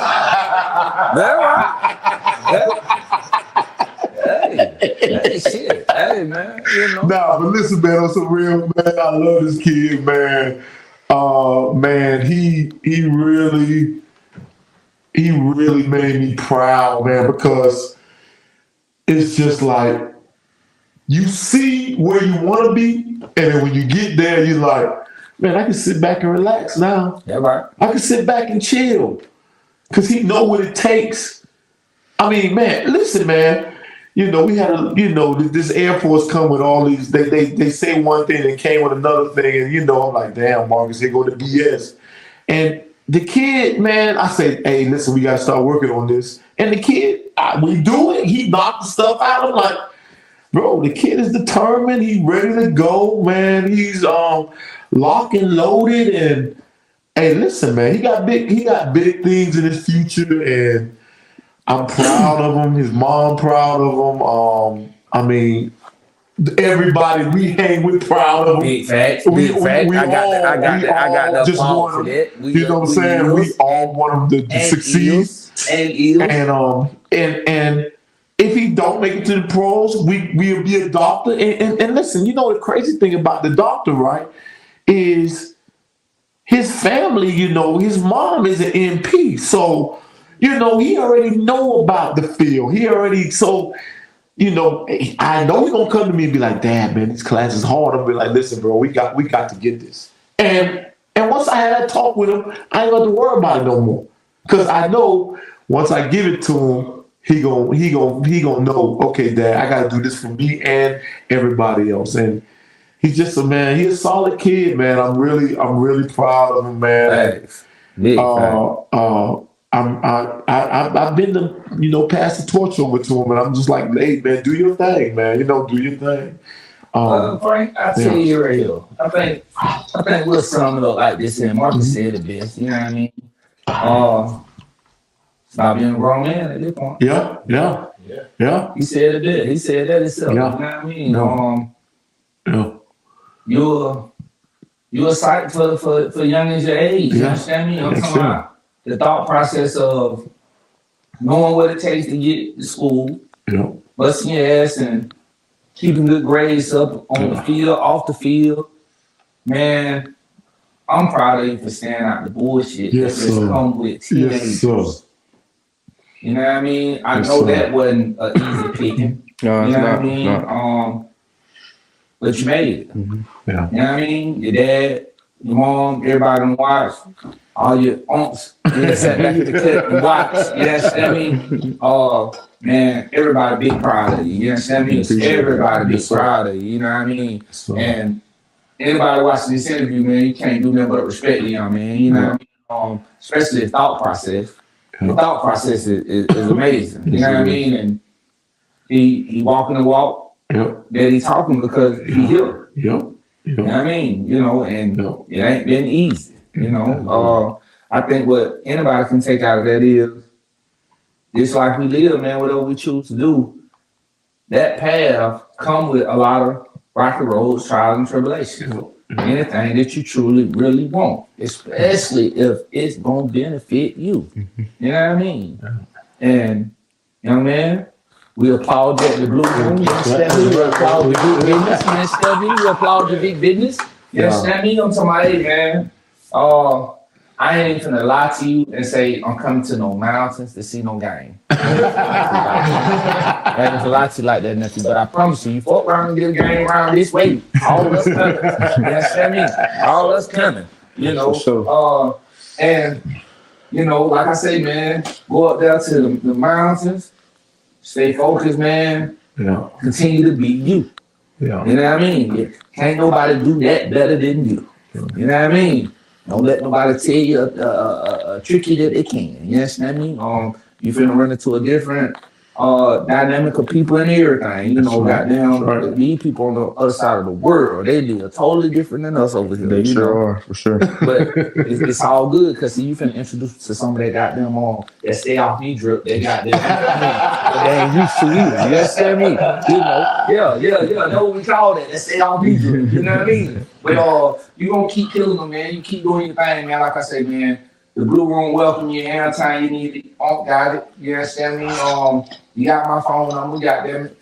Hey, shit. Hey, man. You know. Nah, but listen, man, on some real, man, I love this kid, man. Man, he really made me proud, man, because it's just like you see where you want to be, and then when you get there, you're like, man, I can sit back and relax now. Yeah, right. I can sit back and chill because he know what it takes. I mean, man, listen, man. You know, we had this Air Force come with all these. They say one thing and came with another thing, and I'm like, damn, Marcus, here go the BS. And the kid, man, I say, hey, listen, we got to start working on this. And the kid, we do it. He knocked the stuff out. I'm like, bro, the kid is determined. He's ready to go, man. He's locked and loaded. And hey, listen, man, he got big things in his future, and I'm proud of him. His mom proud of him. I mean, everybody we hang with proud of him. Big facts. Big facts. I got the applause for that. You know what I'm saying? We all want him to succeed. And if he don't make it to the pros, we'll be a doctor. And listen, the crazy thing about the doctor, right, is his family. His mom is an MP, so he already know about the field. I know he's gonna come to me and be like, "Dad, man, this class is hard." I'll be like, "Listen, bro, we got to get this." And once I had that talk with him, I ain't got to worry about it no more, because I know once I give it to him, he gonna know. Okay, Dad, I got to do this for me and everybody else. And he's just a man. He's a solid kid, man. I'm really proud of him, man. Thanks. I've been to pass the torch over to him, and I'm just like, hey, man, do your thing, man. Do your thing. Frank, I tell you right here. I think we'll sum it up like this, and Marcus said it best. You know what I mean? Stop being a grown man at this point. Yeah. He said it best. He said that himself. Yeah. You know what I mean? You're a sight for youngins your age. You understand me? I'm talking about the thought process of knowing what it takes to get to school, busting your ass and keeping good grades up on the field, off the field. Man, I'm proud of you for staying out the bullshit that's come with teenagers. Yes, you know what I mean? I know that wasn't an easy picking. No, you know what I mean? But you made it. Mm-hmm. Yeah. You know what I mean? Your dad, your mom, everybody on watch, all your aunts, sat back at the clip and watched. You know what I mean? Man, everybody big proud of you. You understand me? Everybody big proud of you. You know what I mean? And anybody watching this interview, man, you can't do nothing but respect the young man. You know what I mean? Especially the thought process. The thought process is amazing. You know what I mean? And he walking the walk that he talking because he here. You know what I mean? And it ain't been easy. I think what anybody can take out of that is this life we live, man, whatever we choose to do, that path come with a lot of rocky roads, trials, and tribulations. Anything that you truly, really want, especially if it's going to benefit you. You know what I mean? And, young man, We applaud that the blue room. You understand me? We applaud the big business. You understand me? We applaud the big business. You understand me? I'm talking about, hey, man. I ain't finna lie to you and say I'm coming to no mountains to see no game. I ain't finna lie to you like that, nothing. But I promise you, you fuck around and get a game around this way. All of us coming. You understand me? All of us coming. You know. And you know, like I say, man, go up there to the mountains, stay focused, man. Yeah. Continue to be you. Yeah. You know what I mean? Can't nobody do that better than you. You know what I mean? Don't let nobody tell you a tricky that they can. You understand me? You finna run into a different dynamic of people and everything. You know, goddamn, these people on the other side of the world, they live totally different than us over here. They sure are, for sure. But it's all good because you finna introduce to some of that goddamn that stay off me drip. They got them. They ain't used to you. You understand me? You know, yeah. Know what we call that? That stay off me drip. You know what I mean? But you gonna keep killing them, man. You keep doing your thing, man. Like I say, man. The Blue Room welcome you anytime you need it. Got it. You understand me? You got my phone number. Goddamn it.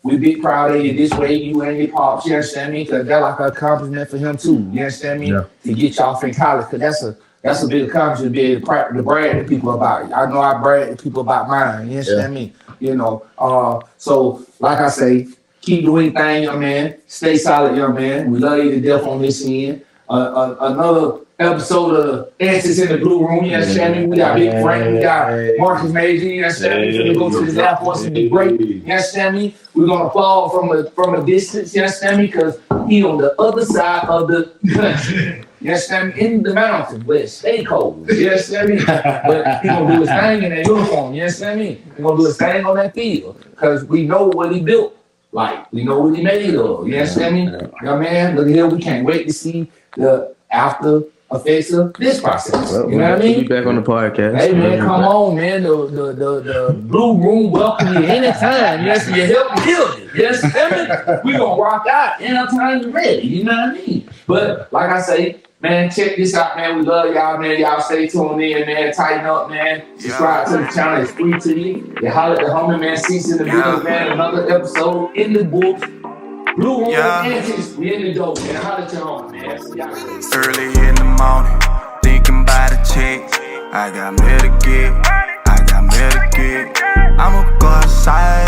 We big proud of you this way. You and your pops. You understand me? Because that's like an accomplishment for him too. You understand me? Yeah. To get y'all from college, because that's a big accomplishment. To be able to brag to people about it. I know I brag to people about mine. You understand me? You know. So like I say, keep doing thing, young man. Stay solid, young man. We love you to death on this end. Another episode of Answers in the Blue Room. You understand me? We got Big Frank, we got Marcus Major. You understand me? We're gonna go to the Air Force and be great. You understand me? We're gonna fall from a distance. You understand me? Because he on the other side of the country. You understand me? In the mountains, where it stay cold. You understand me? But he gonna do his thing in that uniform. You understand me? He gonna do his thing on that field because we know what he built. Like we know what he made of. You understand me? Young man, look here. We can't wait to see the after effects of this process. Well, you know what I mean? Be back on the podcast. Hey man, come on, man. The Blue Room welcome you anytime. Yes, you help build it. Yes, we gonna rock out anytime you're ready. You know what I mean? But like I say, man, check this out, man. We love y'all, man. Y'all stay tuned in, man. Tighten up, man. Subscribe to the channel. It's free to you. You holler at the homie, man. Seats in the building, man. Another episode in the books. Blue Room Antics. We in the dope, man. Holler at your homie, man. Early in the morning, thinking about a check. I got mail to get. I'ma go outside